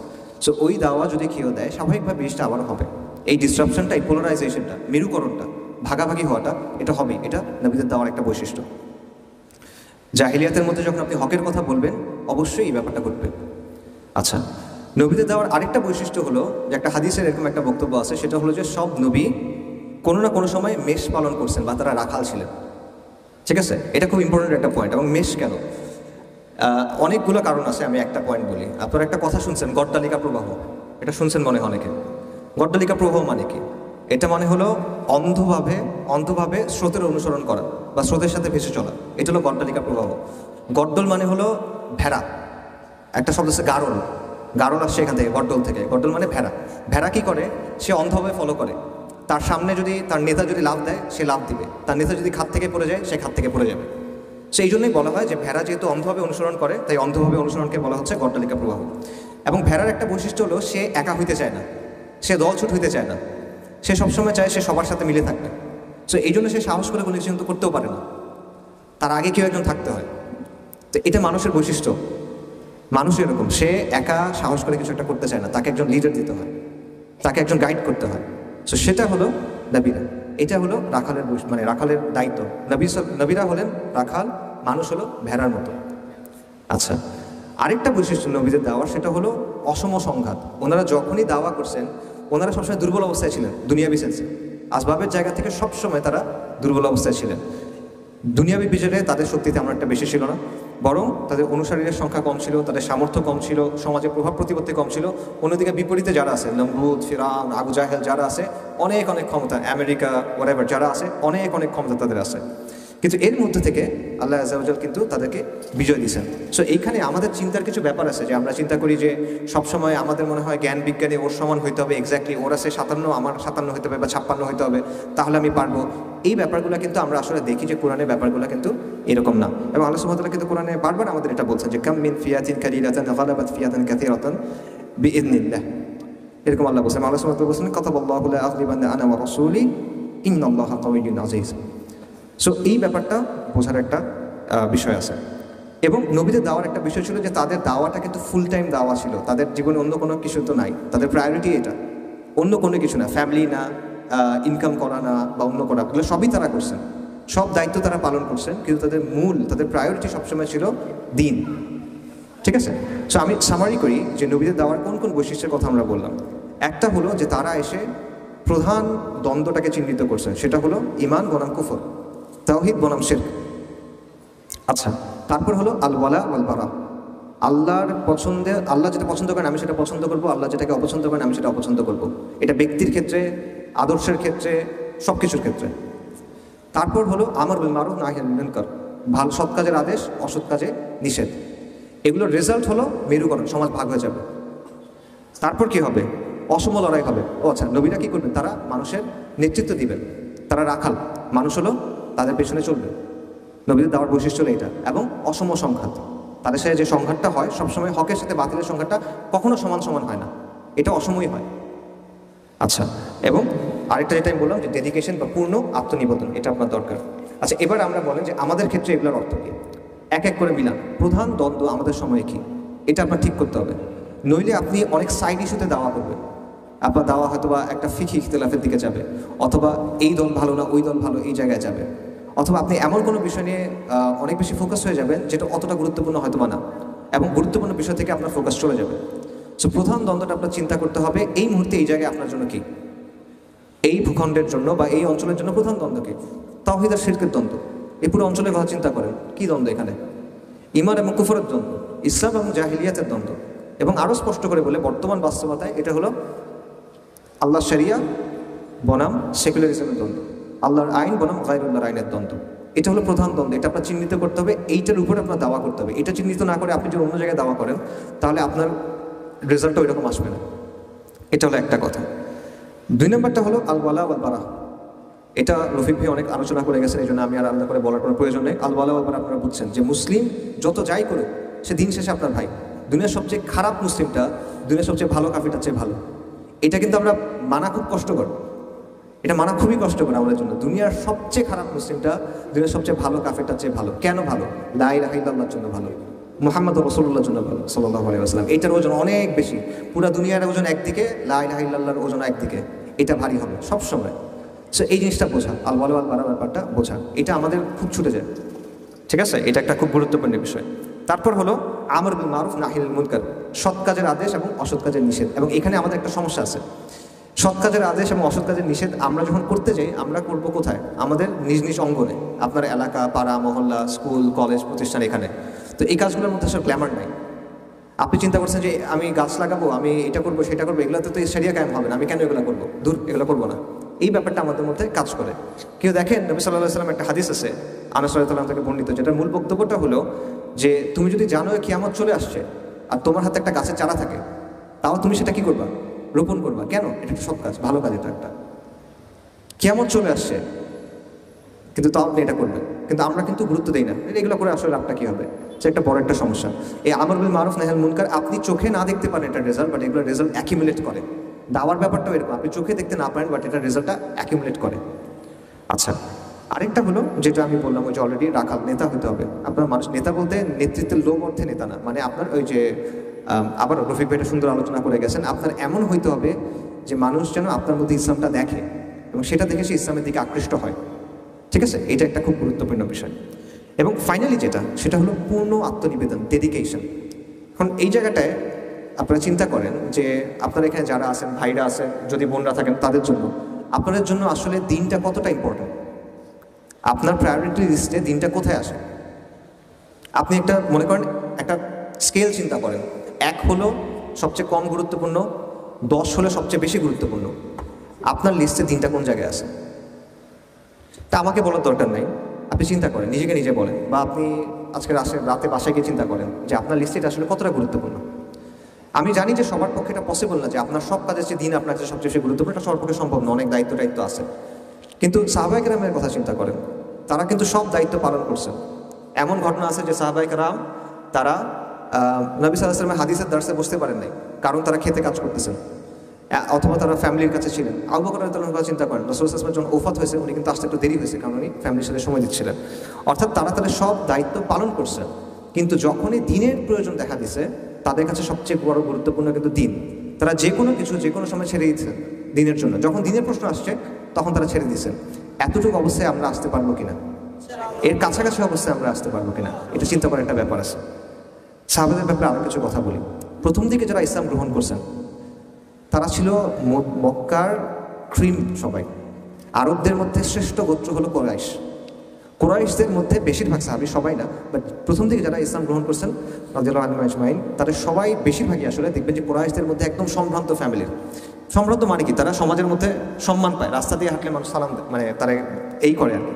A: সো ওই দাওয়া যদি কেউ দেয় স্বাভাবিকভাবে জিনিসটা আবার হবে। এই ডিসরাপশনটা, এই পোলারাইজেশনটা, মেরুকরণটা, ভাগাভাগি হওয়াটা, এটা হবে। এটা নবীদের দাওয়ার একটা বৈশিষ্ট্য। জাহিলিয়াতের মধ্যে যখন আপনি হকের কথা বলবেন অবশ্যই এই ব্যাপারটা ঘটবে। আচ্ছা, নবীদের দেওয়ার আরেকটা বৈশিষ্ট্য হলো যে একটা হাদিসের এরকম একটা বক্তব্য আছে, সেটা হলো যে সব নবী কোনো না কোনো সময় মেষ পালন করছেন বা তারা রাখাল ছিলেন। ঠিক আছে, এটা খুব ইম্পর্টেন্ট একটা পয়েন্ট। এবং মেষ কেন, অনেকগুলো কারণ আছে, আমি একটা পয়েন্ট বলি। আপনারা একটা কথা শুনছেন, গড্ডালিকা প্রবাহ, এটা শুনছেন মনে হয় অনেকে। গড্ডালিকা প্রবাহ মানে কি? এটা মানে হলো অন্ধভাবে স্রোতের অনুসরণ করা বা স্রোতের সাথে ভেসে চলা, এটা হলো গড্ডালিকা প্রবাহ। গড্ডল মানে হলো ভেড়া, একটা শব্দ আছে গারল, গারল আসছে এখান থেকে, গড্ডল থেকে। গড্ডল মানে ভেড়া। ভেড়া কি করে? সে অন্ধভাবে ফলো করে। তার সামনে যদি তার নেতা যদি লাফ দেয়, সে লাফ দিবে। তার নেতা যদি খাত থেকে পড়ে যায়, সে খাত থেকে পড়ে যাবে। সেই জন্যই বলা হয় যে ভেড়া যেহেতু অন্ধভাবে অনুসরণ করে, তাই অন্ধভাবে অনুসরণকে বলা হচ্ছে গড্ডালিকা প্রবাহ। এবং ভেড়ার একটা বৈশিষ্ট্য হলো সে একা হইতে চায় না, সে দলছুট হইতে চায় না, সে সবসময় চায় সে সবার সাথে মিলে থাকবে। সো এই জন্য সে সাহস করে কোনো কিছু কিন্তু করতেও পারে না, তার আগে কেউ একজন থাকতে হয়। তো এটা মানুষের বৈশিষ্ট্য। মানুষ এরকম, সে একা সাহস করে কিছু একটা করতে চায় না, তাকে একজন লিডার দিতে হয়, তাকে একজন গাইড করতে হয়। সো সেটা হলো নবীরা। এটা হলো রাখালের মানে রাখালের দায়িত্ব। নবীরা হলেন রাখাল, মানুষ হলো ভেড়ার মতো। আচ্ছা, আরেকটা বৈশিষ্ট্য নবীদের দাওয়ার, সেটা হলো অসম সংঘাত। ওনারা যখনই দাওয়া করছেন, ওনারা সবসময় দুর্বল অবস্থায় ছিলেন। দুনিয়াবি সেন্সে আসবাবের জায়গা থেকে সবসময় তারা দুর্বল অবস্থায় ছিলেন। দুনিয়াবি বিচারে তাদের শক্তিতে আমরা একটা বেশি ছিল না, বরং তাদের অনুসারীদের সংখ্যা কম ছিল, তাদের সামর্থ্য কম ছিল, সমাজে প্রভাব প্রতিপত্তি কম ছিল। অন্যদিকে বিপরীতে যারা আছে, নমরুদ, ফিরআউন, আবু জাহেল যারা আছে, অনেক ক্ষমতা, আমেরিকা ওয়ারেভার যারা আছে, অনেক ক্ষমতা তাদের আছে। কিন্তু এর মধ্যে থেকে আল্লাহ আযজা ওয়া জাল কিন্তু তাদেরকে বিজয় দিয়েছেন। সো এইখানে আমাদের চিন্তার কিছু ব্যাপার আছে, যে আমরা চিন্তা করি যে সবসময় আমাদের মনে হয় জ্ঞান বিজ্ঞানে ওর সমান হইতে হবে, এক্স্যাক্টলি ওর আছে 57, আমার 57 হইতে হবে বা 56 হইতে হবে, তাহলে আমি পারবো। এই ব্যাপারগুলো কিন্তু আমরা আসলে দেখি যে কোরআনের ব্যাপারগুলো কিন্তু এরকম না। এবং আল্লাহ সুবহানাহু ওয়া তাআলা কিন্তু কোরআনে বারবার আমাদের এটা বলছেন যে কাম মিন ফিয়াতিন কালিলাতান গালাবাত ফিয়াতান কাসীরাতান বিইذনিল্লাহ। এরকম আল্লাহ বলছেন। আল্লাহ সুবহানাহু ওয়া তাআলা বলছেন কাতাবাল্লাহু লা আগলিবান্না আনা ওয়া রাসূলি ইন্নাল্লাহা কাওয়িয়্যুন আযীজ। সো এই ব্যাপারটা বোঝার একটা বিষয় আছে। এবং নবীদের দাওয়ার একটা বিষয় ছিল যে তাদের দাওয়াটা কিন্তু ফুল টাইম দাওয়া ছিল। তাদের জীবনে অন্য কোনো কিছু তো নাই, তাদের প্রায়োরিটি এটা, অন্য কোনো কিছু না, ফ্যামিলি না, ইনকাম করা না বা অন্য করা, এগুলো সবই তারা করছেন, সব দায়িত্ব তারা পালন করছেন, কিন্তু তাদের প্রায়োরিটি সবসময় ছিল দিন। ঠিক আছে? সো আমি সামারি করি যে নবীদের দাওয়ার কোন কোন বৈশিষ্ট্যের কথা আমরা বললাম। একটা হলো যে তারা এসে প্রধান দ্বন্দ্বটাকে চিহ্নিত করছেন, সেটা হলো ঈমান বনাম কুফর, তাওহীদ বনাম শিরক। আচ্ছা, তারপর হলো আল ওয়ালা ওয়াল বারা। আল্লাহ যেটা পছন্দ করেন আমি সেটা পছন্দ করব, আল্লাহ যেটাকে অপছন্দ করেন আমি সেটা অপছন্দ করব। এটা ব্যক্তির ক্ষেত্রে, আদর্শের ক্ষেত্রে, সব কিছুর ক্ষেত্রে। তারপর হলো আমর বিল মারুফ নাহি আনিল মুনকার, ভালো সৎ কাজের আদেশ, অসৎ কাজে নিষেধ। এগুলোর রেজাল্ট হলো মেরুকরণ, সমাজ ভাগ হয়ে যাবে। তারপর কি হবে? অসম লড়াই হবে। আচ্ছা, নবীরা কি করবেন? তারা মানুষের নেতৃত্ব দিবেন, তারা রাখাল, মানুষ হলো তাদের পেছনে চলবে। নবীদের দাওয়ার বৈশিষ্ট্য হলো এটা। এবং অসম সংঘাত, তাদের সাথে যে সংঘাতটা হয় সবসময় হকের সাথে বাতিলের সংঘাতটা কখনো সমান হয় না, এটা অসমই হয়। আচ্ছা, এবং আরেকটা যেটা আমি বললাম যে ডেডিকেশন বা পূর্ণ আত্মনিবেদন, এটা আপনার দরকার। আচ্ছা, এবার আমরা বলেন যে আমাদের ক্ষেত্রে এগুলোর অর্থ কী, এক এক করে মিলান। প্রধান দ্বন্দ্ব আমাদের সময়ে কী, এটা আপনার ঠিক করতে হবে। নইলে আপনি অনেক সাইড ইস্যুতে দাওয়া করবেন, আপনার দাওয়া হয়তো বা একটা ফিকহি ইখতিলাফের দিকে যাবে, অথবা এই দল ভালো না ওই দল ভালো এই জায়গায় যাবে, অথবা আপনি এমন কোনো বিষয় নিয়ে অনেক বেশি ফোকাস হয়ে যাবেন যেটা অতটা গুরুত্বপূর্ণ হয়তো বা না, এবং গুরুত্বপূর্ণ বিষয় থেকে আপনার ফোকাস চলে যাবে। সো প্রধান দ্বন্দ্বটা আপনার চিন্তা করতে হবে এই মুহূর্তে এই জায়গায় আপনার জন্য কি, এই ভূখণ্ডের জন্য বা এই অঞ্চলের জন্য প্রধান দ্বন্দ্ব কি? তাওহীদ আর শিরকের দ্বন্দ্ব। এই পুরো অঞ্চলের কথা চিন্তা করেন, কী দ্বন্দ্ব এখানে? ঈমান এবং কুফরের দ্বন্দ্ব, ইসলাম এবং জাহিলিয়াতের দ্বন্দ্ব। এবং আরও স্পষ্ট করে বলে বর্তমান বাস্তবতায় এটা হলো আল্লাহর শরিয়া বনাম সেকুলারিজমের দ্বন্দ্ব, আল্লাহর আইন বনাম গায়রুল্লাহর আইনের দ্বন্দ্ব। এটা হলো প্রধান দ্বন্দ্ব। এটা আপনার চিহ্নিত করতে হবে, এইটার উপরে আপনার দাওয়া করতে হবে। এটা চিহ্নিত না করে আপনি যদি অন্য জায়গায় দাওয়া করেন তাহলে আপনার রেজাল্টটা ওই রকম আসবে না। এটা হলো একটা কথা। 2 নম্বরটা হলো আল ওয়ালা ওয়াল বারা। এটা রফিক ভাই অনেক আলোচনা করে গেছেন, এই জন্য আমি আর আলাদা করে বলার কোনো প্রয়োজন নেই। আল ওয়ালা ওয়াল বারা আপনারা বুঝছেন যে মুসলিম যত যাই করুক সে দিন শেষে আপনার ভাই। দুনিয়ার সবচেয়ে খারাপ মুসলিমটা দুনিয়ার সবচেয়ে ভালো কাফিরটার চেয়ে ভালো। এটা কিন্তু আমরা মানা খুব কষ্টকর, এটা মানা খুবই কষ্টকর আমাদের জন্য। দুনিয়ার সবচেয়ে খারাপ মুসলিমটা দুনিয়ার সবচেয়ে ভালো কাফেরটার চেয়ে ভালো। কেন ভালো? লা ইলাহা ইল্লাল্লাহর জন্য ভালো, মুহাম্মদ রাসূলুল্লাহর জন্য বলো সাল্লাল্লাহু আলাইহি ওয়াসাল্লাম। এটার ওজন অনেক বেশি, পুরো দুনিয়ার ওজন একদিকে, লা ইলাহা ইল্লাল্লাহর ওজন একদিকে, এটা ভারী হবে সবসময়। সো এই জিনিসটা বোঝা, আল ওয়ালা ওয়াল বারা ব্যাপারটা বোঝা, এটা আমাদের খুব ছুটে যায়, ঠিক আছে? এটা একটা খুব গুরুত্বপূর্ণ বিষয়। তারপর হলো আমর বিল মারুফ নাহিল মুনকার, সৎ কাজের আদেশ এবং অসৎ কাজের নিষেধ। এবং এখানে আমাদের একটা সমস্যা আছে, সৎ কাজের আদেশ এবং অসৎ কাজের নিষেধ আমরা যখন করতে যাই, আমরা করব কোথায়? আমাদের নিজ নিজ অঙ্গনে, আপনার এলাকা, পাড়া, মহল্লা, স্কুল, কলেজ, প্রতিষ্ঠান, এখানে। তো এই কাজগুলোর মধ্যে আসলে গ্ল্যামার নাই। আপনি চিন্তা করছেন যে আমি গাছ লাগাবো, আমি এটা করবো, সেটা করবো, এগুলোতে তো শরিয়া কায়েম হবে না, আমি কেন এগুলো করবো? দূর, এগুলো করবো না। এই ব্যাপারটা আমাদের মধ্যে কাজ করে। কেউ দেখেন, নবী সাল্লাল্লাহু আলাইহি ওয়াসাল্লাম একটা হাদিস আছে আনাস রাদিয়াল্লাহু আনহু থেকে বর্ণিত, যেটার মূল বক্তব্যটা হলো যে তুমি যদি জানো কিয়ামত চলে আসছে আর তোমার হাতে একটা গাছের চারা থাকে, তাও তুমি সেটা কি করবা? রোপণ করবা। কেন? এটা একটা সৎ কাজ, ভালো কাজ। এটা একটা কিয়ামত চলে আসছে কিন্তু তাও আপনি এটা করবেন, কিন্তু আমরা কিন্তু গুরুত্ব দিই না। এগুলো করে আসলে লাভটা কি হবে? সে একটা বড় একটা সমস্যা। এই আমর বিল মারুফ নাহিল মুনকার আপনি চোখে না দেখতে পারেন এটা রেজাল্ট, বাট এগুলো রেজাল্ট অ্যাকিউমুলেট করে। দাওয়ার ব্যাপারটাও এরকম, আপনি চোখে দেখতে না পারেন, বাট এটা রেজাল্টটা অ্যাকিউমুলেট করে। আচ্ছা, আরেকটা হলো যেটা আমি বললাম, ওই যে অলরেডি রাখাল নেতা হতে হবে আপনার। মানুষ নেতা বলতে নেতৃত্বের লোভ অর্থে নেতা না, মানে আপনার ওই যে আবার রফিক ভাইটা সুন্দর আলোচনা করে গেছেন, আপনার এমন হইতে হবে যে মানুষ যেন আপনার মধ্যে ইসলামটা দেখে এবং সেটা দেখে সে ইসলামের দিকে আকৃষ্ট হয়, ঠিক আছে? এটা একটা খুব গুরুত্বপূর্ণ বিষয়। এবং ফাইনালি যেটা, সেটা হলো পূর্ণ আত্মনিবেদন, ডেডিকেশন। এখন এই জায়গাটায় আপনারা চিন্তা করেন যে আপনারা এখানে যারা আছেন, ভাইরা আছেন, যদি বোনরা থাকেন, তাদের জন্য, আপনাদের জন্য আসলে দিনটা কতটা ইম্পর্টেন্ট? আপনার প্রায়োরিটি লিস্টে দিনটা কোথায় আসে? আপনি একটা মনে করেন, একটা স্কেল চিন্তা করেন, 1 হলো সবচেয়ে কম গুরুত্বপূর্ণ, 10 হলো সবচেয়ে বেশি গুরুত্বপূর্ণ। আপনার লিস্টে দিনটা কোন জায়গায় আছে? তা আমাকে বলার দরকার নাই, আপনি চিন্তা করেন, নিজেকে নিজে বলেন, বা আপনি আজকে রাতে বাসায় গিয়ে চিন্তা করেন যে আপনার লিস্টে এটা আসলে কতটা গুরুত্বপূর্ণ। আমি জানি যে সবার পক্ষে এটা পসিবল না যে আপনার সব কাজের চেয়ে দিন আপনার কাছে সবচেয়ে বেশি গুরুত্বপূর্ণ, এটা সবার পক্ষে সম্ভব না, অনেক দায়িত্ব আছে। কিন্তু সাহাবায়ে কেরামের কথা চিন্তা করেন, তারা কিন্তু সব দায়িত্ব পালন করছেন। এমন ঘটনা আছে যে সাহাবায়ে কেরাম তারা নবী সাল্লাল্লাহু আলাইহি ওয়াসাল্লামের হাদিসের দার্সে বসতে পারেন নাই, কারণ তারা খেতে কাজ করতেছেন, অথবা তারা ফ্যামিলির কাছে ছিলেন। আবু বকর রাদিয়াল্লাহু আনহু চিন্তা করেন, রাসূল সাল্লাল্লাহু আলাইহি ওয়াসাল্লাম যখন ওফাত হয়েছে, উনি কিন্তু আসতে একটু দেরি হয়েছে, কারণ উনি ফ্যামিলির সাথে সময় দিচ্ছিলেন। অর্থাৎ তারা তাদের সব দায়িত্ব পালন করছেন, কিন্তু যখনই দিনের প্রয়োজন দেখা দিছে, তাদের কাছে সবচেয়ে বড় গুরুত্বপূর্ণ কিন্তু দিন। তারা যে কোনো কিছু যে কোনো সময় ছেড়ে দিচ্ছেন দিনের জন্য। যখন দিনের প্রশ্ন আসছে, তখন তারা ছেড়ে দিচ্ছেন। এতটুকু অবস্থায় আমরা আসতে পারবো কিনা, এর কাছাকাছি অবস্থায় আমরা আসতে পারবো কিনা, এটা চিন্তা করার একটা ব্যাপার আছে। সাহাবাদের ব্যাপারে আরও কিছু কথা বলি। প্রথম দিকে যারা ইসলাম গ্রহণ করছেন, তারা ছিল মক্কার ক্রিম সবাই। আরবদের মধ্যে শ্রেষ্ঠ গোত্র হলো কোরাইশ। কোরাইশদের মধ্যে বেশিরভাগ সাহাবী, সবাই না, বাট প্রথম দিকে যারা ইসলাম গ্রহণ করছেন রাদিয়াল্লাহু আনহুম আজমাইন, তাদের সবাই বেশিরভাগই আসলে দেখবেন যে কোরাইশদের মধ্যে একদম সম্ভ্রান্ত ফ্যামিলির। সম্ভ্রান্ত মানে কি? তারা সমাজের মধ্যে সম্মান পায়, রাস্তা দিয়ে হাঁটলে মানুষ সালাম দেয়, মানে তারা এই করে আর কি,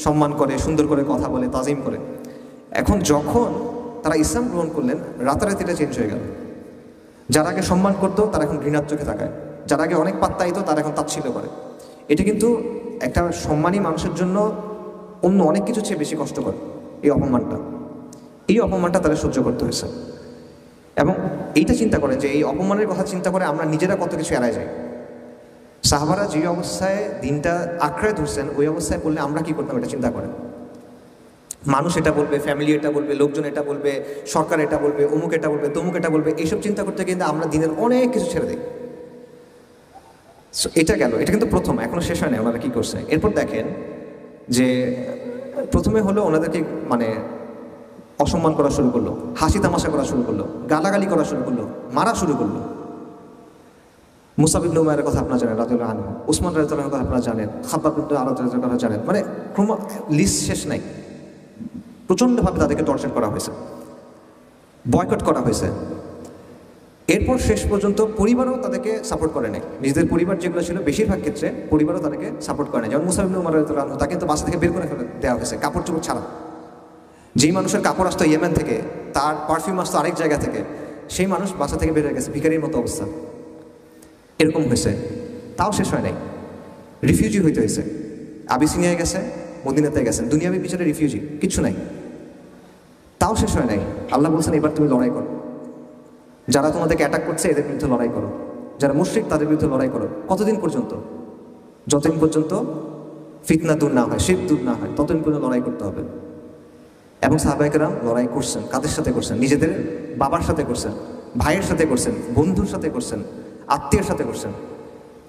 A: সম্মান করে, সুন্দর করে কথা বলে, তাজিম করে। এখন যখন তারা ইসলাম গ্রহণ করলেন, রাতারাতি এটা চেঞ্জ হয়ে গেল। যারা আগে সম্মান করতো, তারা এখন ঘৃণার চোখে তাকায়। যারা আগে অনেক পাত্তাইত, তারা এখন তাচ্ছিল্য করে। এটা কিন্তু একটা সম্মানী মানুষের জন্য অন্য অনেক কিছু চেয়ে বেশি কষ্টকর। এই অপমানটা তারা সহ্য করতে হয়েছে। এবং এইটা চিন্তা করেন যে এই অপমানের কথা চিন্তা করে আমরা নিজেরা কত কিছু এড়াই যাই। সাহাবারা যে অবস্থায় দিনটা আঁকড়ায় ধরছেন, ওই অবস্থায় পড়লে আমরা কি করতাম, এটা চিন্তা করেন। মানুষ এটা বলবে, ফ্যামিলি এটা বলবে, লোকজন এটা বলবে, সরকার এটা বলবে, অমুক এটা বলবে, তমুক এটা বলবে, এইসব চিন্তা করতে কিন্তু আমরা দিনের অনেক কিছু ছেড়ে দিই। এটা গেল, এটা কিন্তু প্রথম, এখনো শেষ হয় না ওনারা কী করছে। এরপর দেখেন যে প্রথমে হলো ওনাদেরকে মানে অসম্মান করা শুরু করলো, হাসি তামাশা করা শুরু করলো, গালাগালি করা শুরু করলো, মারা শুরু করলো। মুসাব ইবনে উমাইরের কথা আপনারা জানেন রাদিয়াল্লাহু আনহু, উসমান রাদিয়াল্লাহু আনহুর কথা আপনারা জানেন, খাব্বাব ইবনে আরাদ রাদিয়াল্লাহু আনহু কথা জানেন। মানে লিস্ট শেষ নাই। প্রচণ্ডভাবে তাদেরকে টর্চার করা হয়েছে, বয়কট করা হয়েছে। এরপর শেষ পর্যন্ত পরিবারও তাদেরকে সাপোর্ট করে নাই। নিজেদের পরিবার যেগুলো ছিল, বেশিরভাগ ক্ষেত্রে পরিবারও তাদেরকে সাপোর্ট করে নাই। যেমন মুসাব ইবনে উমাইর রাদিয়াল্লাহু আনহু, তাকে তো বাসা থেকে বের করে ফেলে দেওয়া হয়েছে, কাপড় চোপড় ছাড়া। যেই মানুষের কাপড় আসতো ইয়েমেন থেকে, তার পারফিউম আসতো আরেক জায়গা থেকে, সেই মানুষ বাসা থেকে বের হয়ে গেছে, ভিখারির মতো অবস্থা। এরকম হয়েছে, তাও শেষ হয় নাই। রিফিউজি হইতে হয়েছে, আবিসিনিয়ায় গেছে, মদিনাতে গেছেন, দুনিয়াবি বিচারে রিফিউজি, কিচ্ছু নাই। তাও শেষ হয় নাই। আল্লাহ বলছেন এবার তুমি লড়াই করো, যারা তোমাদেরকে অ্যাটাক করছে এদের বিরুদ্ধে লড়াই করো, যারা মুশরিক তাদের বিরুদ্ধে লড়াই করো। কতদিন পর্যন্ত? যতদিন পর্যন্ত ফিতনা দূর না হয়, শিরক দূর না হয়, ততদিন পর্যন্ত লড়াই করতে হবে। এবং সাহাবায়ে কেরাম লড়াই করছেন। কাদের সাথে করছেন? নিজেদের বাবার সাথে করছেন, ভাইয়ের সাথে করছেন, বন্ধুর সাথে করছেন, আত্মীয়ের সাথে করছেন।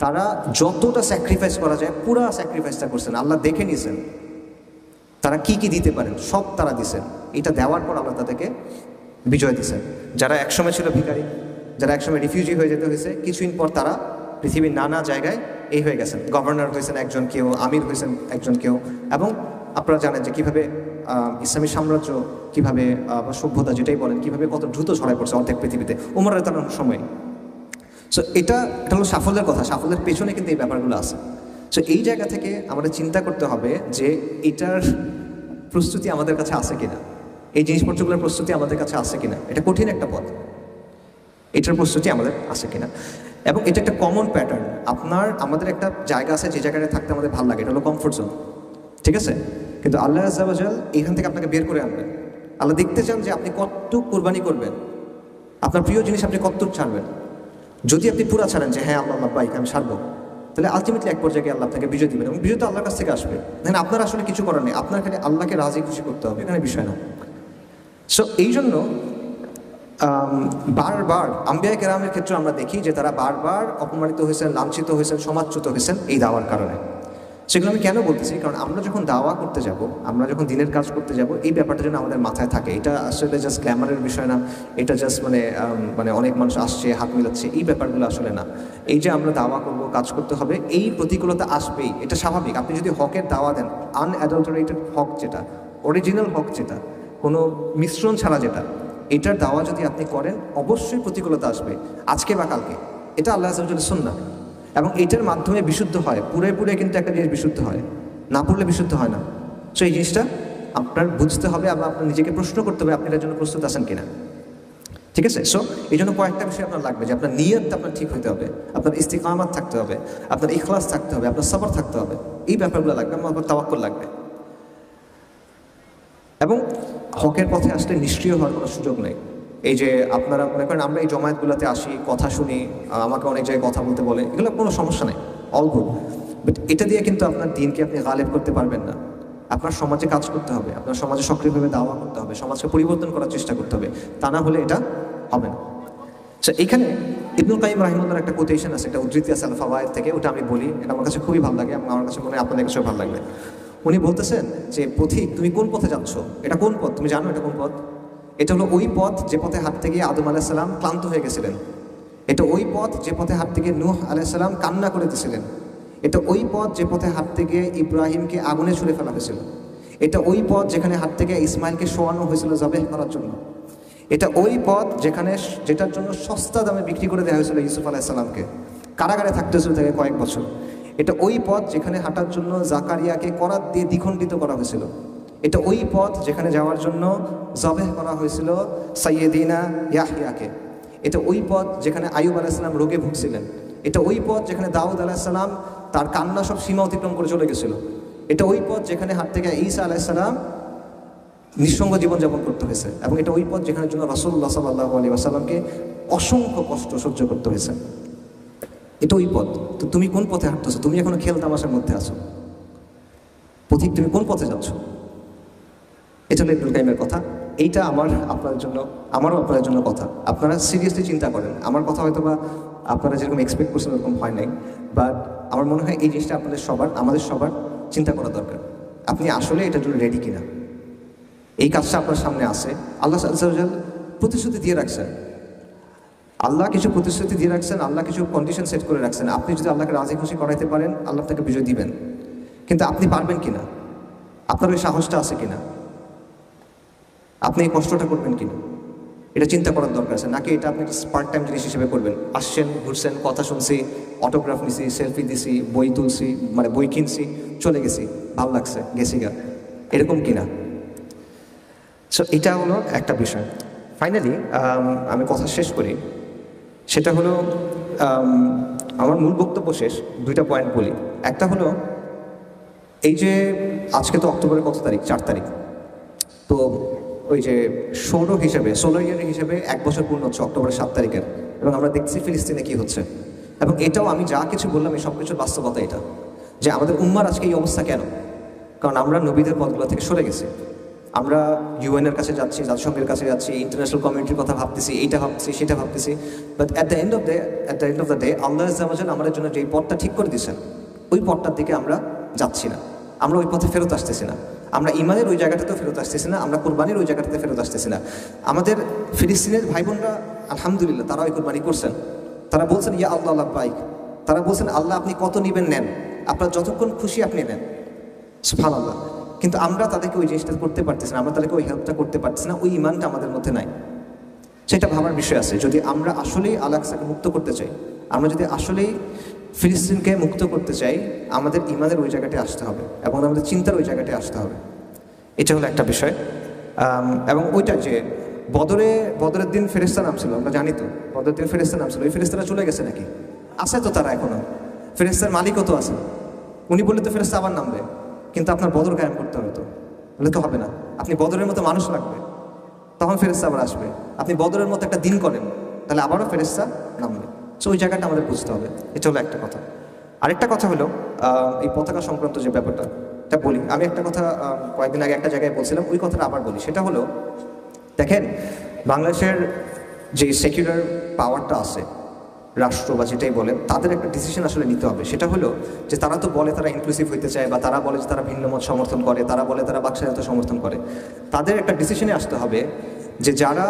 A: তারা যতটা স্যাক্রিফাইস করা যায় পুরা স্যাক্রিফাইসটা করছেন। আল্লাহ দেখে নিয়েছেন তারা কি কি দিতে পারেন, সব তারা দিছেন। এটা দেওয়ার পর আল্লাহ তাদেরকে বিজয় দিছেন। যারা একসময় ছিল ভিখারি, যারা একসময় রিফিউজি হয়ে যেতে হয়েছে, কিছুদিন পর তারা পৃথিবীর নানা জায়গায় এই হয়ে গেছেন, গভর্নর হয়েছেন একজন কেউ, আমির হয়েছেন একজন কেউ। এবং আপনারা জানেন যে কীভাবে ইসলামী সাম্রাজ্য, কীভাবে সভ্যতা যেটাই বলেন, কীভাবে কত দ্রুত ছড়ায় পড়ছে অর্ধেক পৃথিবীতে উমর রাদিয়াল্লাহু সময়। সো এটা হলো সাফল্যের কথা। সাফল্যের পেছনে কিন্তু এই ব্যাপারগুলো আছে। সো এই জায়গা থেকে আমাদের চিন্তা করতে হবে যে এটার প্রস্তুতি আমাদের কাছে আছে কিনা, এই জিনিসপত্রগুলোর প্রস্তুতি আমাদের কাছে আছে কিনা। এটা কঠিন একটা পথ, এটার প্রস্তুতি আমাদের আছে কিনা। এবং এটা একটা কমন প্যাটার্ন। আমাদের একটা জায়গা আছে যে জায়গাটা থাকতে আমাদের ভালো লাগে, এটা হলো কমফোর্ট জোন, ঠিক আছে? কিন্তু আল্লাহ আযজা ওয়া জাল এখান থেকে আপনাকে বের করে আনবেন। আল্লাহ দেখতে চান যে আপনি কতটুকু কোরবানি করবেন, আপনার প্রিয় জিনিস আপনি কতটুকু ছাড়বেন। যদি আপনি পুরা ছাড়েন যে হ্যাঁ আল্লাহ বাইক আমি ছাড়বো, তাহলে আলটিমেটলি এক পর্যায়ে আল্লাহ আপনাকে বিজয় দিবেন, এবং বিজয় তো আল্লাহর কাছ থেকে আসবে। দেখেন আপনার আসলে কিছু করার নেই, আপনার খালি আল্লাহকে রাজি খুশি করতে হবে, এখানে বিষয় না। সো এই জন্য বারবার আম্বিয়া কেরামের ক্ষেত্রে আমরা দেখি যে তারা বারবার অপমানিত হয়েছেন, লাঞ্ছিত হয়েছেন, সমাজচ্যুত হয়েছেন এই দাওয়ার কারণে। সেগুলো আমি কেন বলতেছি, কারণ আমরা যখন দাওয়া করতে যাব, আমরা যখন দিনের কাজ করতে যাব, এই ব্যাপারটা যেন আমাদের মাথায় থাকে। এটা আসলে জাস্ট গ্ল্যামারের বিষয় না, এটা জাস্ট মানে অনেক মানুষ আসছে হাত মিলাচ্ছে, এই ব্যাপারগুলো আসলে না। এই যে আমরা দাওয়া করব, কাজ করতে হবে, এই প্রতিকূলতা আসবেই, এটা স্বাভাবিক। আপনি যদি হকের দাওয়া দেন, আনঅ্যাডাল্টারেটেড হক যেটা, অরিজিনাল হক যেটা, কোনো মিশ্রণ ছাড়া যেটা, এটার দাওয়া যদি আপনি করেন অবশ্যই প্রতিকূলতা আসবে, আজকে বা কালকে। এটা আল্লাহ আযজা ওয়া জাল্লার সুন্নাহ, এবং এটার মাধ্যমে বিশুদ্ধ হয়। পুরে কিন্তু একটা জিনিস বিশুদ্ধ হয়, না পড়লে বিশুদ্ধ হয় না। সো এই জিনিসটা আপনার বুঝতে হবে, এবং আপনার নিজেকে প্রশ্ন করতে হবে আপনি এটার জন্য প্রস্তুত আছেন কিনা, ঠিক আছে? সো এই জন্য কয়েকটা বিষয় আপনার লাগবে, যে আপনার নিয়তটা আপনার ঠিক হতে হবে, আপনার ইস্তিকামাত থাকতে হবে, আপনার ইখলাস থাকতে হবে, আপনার সবর থাকতে হবে, এই ব্যাপারগুলো লাগবে, আপনার তাওয়াক্কুল লাগবে। এবং হকের পথে আসলে নিষ্ক্রিয় হওয়ার কোনো সুযোগ নেই। এই যে আপনারা মনে করেন আমরা এই জমায়েতগুলোতে আসি, কথা শুনি, আমাকে অনেক জায়গায় কথা বলতে বলে, এগুলো কোনো সমস্যা নেই, অল গুড। বাট এটা দিয়ে কিন্তু আপনার দিনকে আপনি গালেব করতে পারবেন না। আপনার সমাজে কাজ করতে হবে, আপনার সমাজে সক্রিয়ভাবে দাওয়া করতে হবে, সমাজকে পরিবর্তন করার চেষ্টা করতে হবে, তা না হলে এটা হবে না। আচ্ছা, এখানে ইবনুল কাইয়িম রাহিমাহুল্লাহর একটা কোটেশন আছে, একটা উদ্ধৃতি আছে আল ফাওয়ায়েদ থেকে, ওটা আমি বলি, এটা আমার কাছে খুবই ভালো লাগে, আমার কাছে মনে হয় আপনাদের কাছেও ভালো লাগবে। উনি বলতেছেন যে পথিক, তুমি কোন পথে যাচ্ছ? এটা কোন পথ তুমি জানো? এটা কোন পথ? এটা হলো ওই পথ যে পথে হাঁটতে গিয়ে আদম আলাইহিস সালাম ক্লান্ত হয়ে গেছিলেন। এটা ওই পথ যে পথে হাঁটতে গিয়ে নূহ আলাইহিস সালাম কান্না করে দিয়েছিলেন। এটা ওই পথ যে পথে হাঁটতে গিয়ে ইব্রাহিমকে আগুনে ছুঁড়ে ফেলা হয়েছিল। এটা ওই পথ যেখানে হাঁটতে গিয়ে ইসমাইলকে শোয়ানো হয়েছিল জবেহ করার জন্য। এটা ওই পথ যেটার জন্য সস্তা দামে বিক্রি করে দেওয়া হয়েছিল ইউসুফ আলাইহিস সালামকে, কারাগারে থাকতে হয়েছিল তাকে কয়েক বছর। এটা ওই পথ যেখানে হাঁটার জন্য জাকারিয়াকে করাত দিয়ে দ্বিখণ্ডিত করা হয়েছিল। এটা ওই পথ যেখানে যাওয়ার জন্য জবেহ করা হয়েছিল সাইয়েদিনা ইয়াহইয়াকে। এটা ওই পথ যেখানে আইয়ুব আলাইহিস সালাম রোগে ভুগছিলেন। এটা ওই পথ যেখানে দাউদ আলাইহিস সালাম তার কান্না সব সীমা অতিক্রম করে চলে গেছিল। এটা ওই পথ যেখানে হাঁটতে গিয়ে ঈসা আলাইহিস সালাম নিঃসঙ্গ জীবনযাপন করতে হয়েছে। এবং এটা ওই পথ যেখানে জন্য রাসূলুল্লাহ সাল্লাল্লাহু আলাইহি ওয়াসাল্লামকে অসংখ্য কষ্ট সহ্য করতে হয়েছে। এটা ওই পথ। তো তুমি কোন পথে হাঁটতেছো? তুমি এখনো খেল তামাশার মধ্যে আছো। পথিক, তুমি কোন পথে যাচ্ছ? এটা হলো ইবনুল কাইয়িমের কথা। এইটা আমারও আপনাদের জন্য কথা। আপনারা সিরিয়াসলি চিন্তা করেন। আমার কথা হয়তো বা আপনারা যেরকম এক্সপেক্ট করছেন ওরকম হয় নাই, বাট আমার মনে হয় এই জিনিসটা আমাদের সবার চিন্তা করা দরকার। আপনি আসলে এটার জন্য রেডি কিনা? এই কাজটা আপনার সামনে আছে। আল্লাহ আযজা ওয়া জাল প্রতিশ্রুতি দিয়ে রাখছেন। আল্লাহ কিছু প্রতিশ্রুতি দিয়ে রাখছেন, আল্লাহ কিছু কন্ডিশন সেট করে রাখছেন। আপনি যদি আল্লাহকে রাজি খুশি করাইতে পারেন, আল্লাহ আপনাকে বিজয় দিবেন। কিন্তু আপনি পারবেন কিনা? আপনার ওই সাহসটা আছে কিনা? আপনি এই কষ্টটা করবেন কিনা? এটা চিন্তা করার দরকার আছে। নাকি এটা আপনি পার্ট টাইম জিনিস হিসেবে করবেন? আসছেন, ঘুরছেন, কথা শুনছি, অটোগ্রাফ নিছি, সেলফি দিছি, বই তুলছি, বই কিনছি, চলে গেছি, ভালো লাগছে, গেছি গা, এরকম কিনা? সো এটা হলো একটা বিষয়। ফাইনালি আমি কথা শেষ করি, সেটা হলো আমার মূল বক্তব্য শেষ, দুইটা পয়েন্ট বলি। একটা হলো এই যে আজকে তো অক্টোবরের কত তারিখ? 4 তারিখ। তো ওই যে সোলার ইয়ার হিসেবে 1 বছর পূর্ণ হচ্ছে অক্টোবরের 7 তারিখের, এবং আমরা দেখছি ফিলিস্তিনে কি হচ্ছে। এবং এটাও আমি যা কিছু বললাম এই সব কিছুর বাস্তবতা এটা, যে আমাদের উম্মার আজকে এই অবস্থা কেন? কারণ আমরা নবীদের পথগুলো থেকে সরে গেছি। আমরা ইউএনের কাছে যাচ্ছি, জাতিসংঘের কাছে যাচ্ছি, ইন্টারন্যাশনাল কমিউনিটির কথা ভাবতেছি, এইটা ভাবতেছি সেটা ভাবতেছি, but at the end of the day আল্লাহ আজ্জাওয়াজাল আমাদের জন্য যেই পথটা ঠিক করে দিয়েছেন ওই পথটার দিকে আমরা যাচ্ছি না, আমরা ওই পথে ফেরত আসতেছি না, আমরা ইমানের ওই জায়গাটাতেও ফেরত আসতেছি না, আমরা কোরবানির ওই জায়গাটাতে ফেরত আসতেছি না। আমাদের ফিলিস্তিনের ভাই বোনরা আলহামদুলিল্লাহ তারা ওই কোরবানি করছেন, তারা বলছেন ইয়া আল্লাহ আল্লাহ বাইক, তারা বলছেন আল্লাহ আপনি কত নেবেন নেন, আপনার যতক্ষণ খুশি আপনি নেন, সুবহানাল্লাহ। কিন্তু আমরা তাদেরকে ওই জিনিসটা করতে পারতেছি না, আমরা তাদেরকে ওই হেল্পটা করতে পারতেছি না, ওই ইমানটা আমাদের মধ্যে নাই। সেটা ভাবার বিষয় আছে। যদি আমরা আসলেই আল আকসাকে মুক্ত করতে চাই, আমরা যদি আসলেই ফিলিস্তিনকে মুক্ত করতে চাই, আমাদের ইমানের ওই জায়গাতে আসতে হবে এবং আমাদের চিন্তার ওই জায়গাতে আসতে হবে। এটা হলো একটা বিষয়। এবং ওইটা যে বদরের দিন ফেরেশতা নামছিল, আমরা জানি তো বদরের দিন ফেরেশতা নামছিল, ওই ফেরেশতারা চলে গেছে নাকি? আছে তো তারা এখনো, ফেরেশতার মালিকও তো আছে। উনি বললে তো ফেরেশতা আবার নামবে, কিন্তু আপনার বদর কায়েম করতে হবে তো, বলে তো হবে না। আপনি বদরের মতো মানুষ লাগবে, তখন ফেরেশতা আবার আসবে। আপনি বদরের মতো একটা দিন করেন, তাহলে আবারও ফেরেশতা নামবে। সো ওই জায়গাটা আমাদের বুঝতে হবে। এটা হলো একটা কথা। আরেকটা কথা হলো এই পতাকা সংক্রান্ত যে ব্যাপারটা, এটা বলি। আমি একটা কথা কয়েকদিন আগে একটা জায়গায় বলছিলাম, ওই কথাটা আবার বলি। সেটা হলো, দেখেন বাংলাদেশের যে সেকুলার পাওয়ারটা আছে, রাষ্ট্র বা যেটাই বলেন, তাদের একটা ডিসিশন আসলে নিতে হবে। সেটা হলো যে তারা তো বলে তারা ইনক্লুসিভ হইতে চায়, বা তারা বলে যে তারা ভিন্ন মত সমর্থন করে, তারা বলে তারা বাকস্বাধীনতা সমর্থন করে। তাদের একটা ডিসিশনে আসতে হবে যে যারা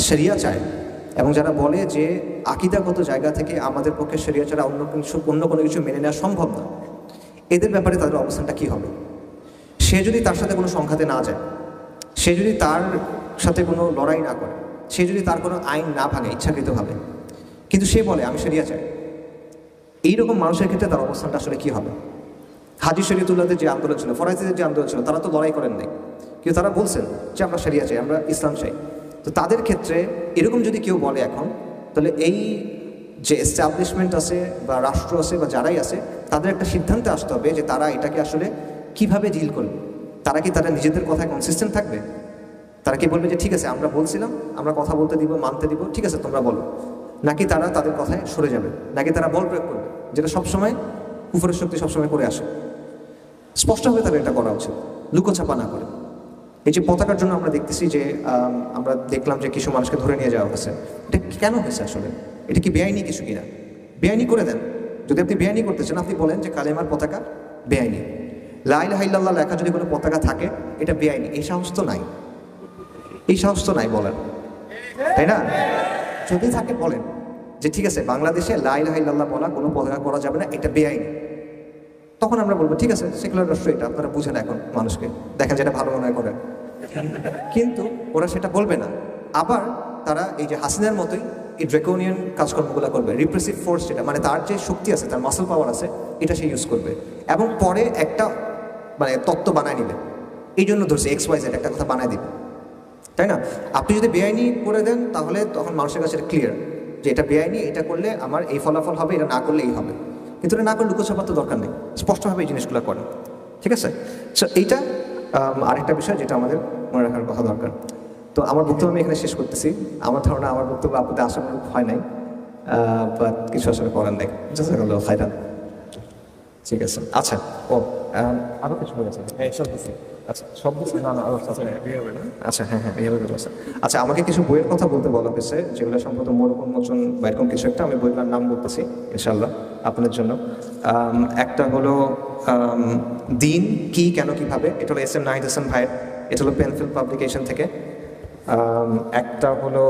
A: শরিয়া চায় এবং যারা বলে যে আকিদাগত জায়গা থেকে আমাদের পক্ষে শরিয়া ছাড়া অন্য কোনো কিছু মেনে নেওয়া সম্ভব না, এদের ব্যাপারে তাদের অবস্থানটা কী হবে। সে যদি তার সাথে কোনো সংঘাতে না যায়, সে যদি তার সাথে কোনো লড়াই না করে, সে যদি তার কোনো আইন না ভাঙে ইচ্ছাকৃতভাবে, কিন্তু সে বলে আমি শরিয়া চাই, এইরকম মানুষের ক্ষেত্রে তার অবস্থানটা আসলে কী হবে। হাজী শরীয়তুল্লাহদের যে আন্দোলন ছিল, ফরাইজিদের যে আন্দোলন ছিল, তারা তো লড়াই করেন নাই, কিন্তু তারা বলছেন যে আমরা শরিয়া চাই, আমরা ইসলাম চাই। তো তাদের ক্ষেত্রে এরকম যদি কেউ বলে এখন, তাহলে এই যে এস্টাবলিশমেন্ট আছে বা রাষ্ট্র আছে বা যারাই আছে, তাদের একটা সিদ্ধান্তে আসতে হবে যে তারা এটাকে আসলে কিভাবে ডিল করবে। তারা নিজেদের কথায় কনসিস্টেন্ট থাকবে? তারা কি বলবে যে ঠিক আছে আমরা বলছিলাম, আমরা কথা বলতে দিব, মানতে দিব, ঠিক আছে তোমরা বলো, নাকি তারা তাদের কথায় সরে যাবে, নাকি তারা বল প্রয়োগ করবে, যেটা সবসময় কুফরের শক্তি সবসময় করে আসে। স্পষ্টভাবে তাদের এটা করা উচিত, লুকোছাপা না করে। এই যে পতাকার জন্য আমরা দেখতেছি যে আমরা দেখলাম যে কিছু মানুষকে ধরে নিয়ে যাওয়া হয়েছে, এটা কেন হয়েছে আসলে? এটা কি বেআইনি কিছু কিনা? বেআইনি করে দেন। যদি আপনি বেআইনি করতে চান, আপনি বলেন যে কালেমার পতাকা বেআইনি, লা ইলাহা ইল্লাল্লাহ লেখা যদি কোনো পতাকা থাকে এটা বেআইনি। এই সাহস তো নাই, এই সাহস তো নাই বলেন, তাই না? যদি থাকে বলেন যে ঠিক আছে বাংলাদেশে লা ইলাহা ইল্লাল্লাহ বলা কোনো পতাকা করা যাবে না, এটা বেআইনি। তখন আমরা বলবো ঠিক আছে সেকুলার রাষ্ট্র এটা, আপনারা বুঝেন এখন মানুষকে দেখেন যেটা ভালো মনে হয় করেন। কিন্তু ওরা সেটা বলবে না। আবার তারা এই যে হাসিনার মতোই এই ড্রেকোনিয়ান কাজকর্মগুলো করবে, রিপ্রেসিভ ফোর্স যেটা, মানে তার যে শক্তি আছে, তার মাসল পাওয়ার আছে, এটা সে ইউজ করবে এবং পরে একটা মানে তত্ত্ব বানায় নিবে। এই জন্য ধরছে XYZ একটা কথা বানায় দিবে, তাই না? আপনি যদি বেআইনি করে দেন তাহলে তখন মানুষের কাছে ক্লিয়ার যে এটা বেআইনি, এটা করলে আমার এই ফলাফল হবে, এটা না করলে এই হবে। কিন্তু এটা না করলে লুকোছাপার তো দরকার নেই, স্পষ্টভাবে এই জিনিসগুলো করেন, ঠিক আছে? সো এইটা আরেকটা বিষয় যেটা আমাদের মনে রাখার কথা দরকার। তো আমার বক্তব্য আমি এখানে শেষ করতেছি। আমার ধারণা আমার বক্তব্য আপনাদের আসার হয় নাই, বাট কিছু আসলে করার নেই। জাযাকাল্লাহু খাইরান। ঠিক আছে, আচ্ছা। ও আরও কিছু বলেছে? হ্যাঁ সব কিছু। আচ্ছা সব কিছু না না, আচ্ছা হ্যাঁ হ্যাঁ এইভাবে বলেছে। আচ্ছা আমাকে কিছু বইয়ের কথা বলতে বলা হয়েছে, যেগুলো সম্ভবত মোর উন্মোচন বা এরকম কিছু একটা। আমি বইগুলোর নাম বলতেছি ইনশাল্লাহ আপনাদের জন্য। একটা হলো দিন কি কেন কিভাবে, এটা হলো SM নাহিদ হাসান ভাইয়ের, এটা হলো পেনফিল্ড পাবলিকেশন থেকে। একটা হলো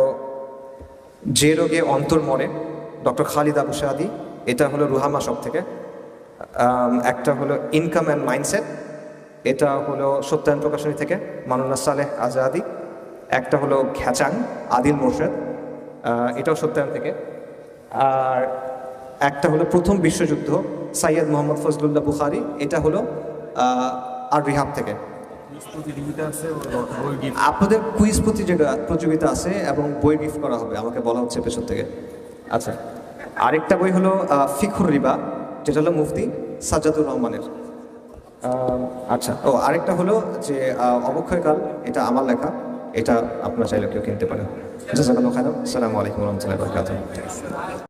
A: যে রোগে অন্তর মরে, ডক্টর খালিদ আবু সাদি, এটা হলো রুহামা শপ থেকে। একটা হলো ইনকাম অ্যান্ড মাইন্ডসেট, এটা হলো সত্যায়ন প্রকাশনী থেকে, মাওলানা সালেহ আজাদি। একটা হলো ঘ্যাচাং আদিল মোর্শেদ, এটাও সত্যায়ন থেকে। আর একটা হলো প্রথম বিশ্বযুদ্ধ সাইয়দ মোহাম্মদ ফজলুল্লাহ বুখারি, এটা হলো আর রিহাব থেকে। আপনাদের কুইজ প্রতিযোগিতা আছে এবং বই গিফট করা হবে আমাকে বলা হচ্ছে পেছন থেকে। আচ্ছা আরেকটা বই হলো ফিখুর রিবা, যেটা হলো মুফতি সাজ্জাদুর রহমানের। আচ্ছা ও আরেকটা হলো যে অবক্ষয়কাল, এটা আমার লেখা, এটা আপনারা চাইলে কেউ কিনতে পারেন। জাযাকাল্লাহু খাইরান। আসসালামু আলাইকুম ওয়া রাহমাতুল্লাহি ওয়া বারাকাতুহু।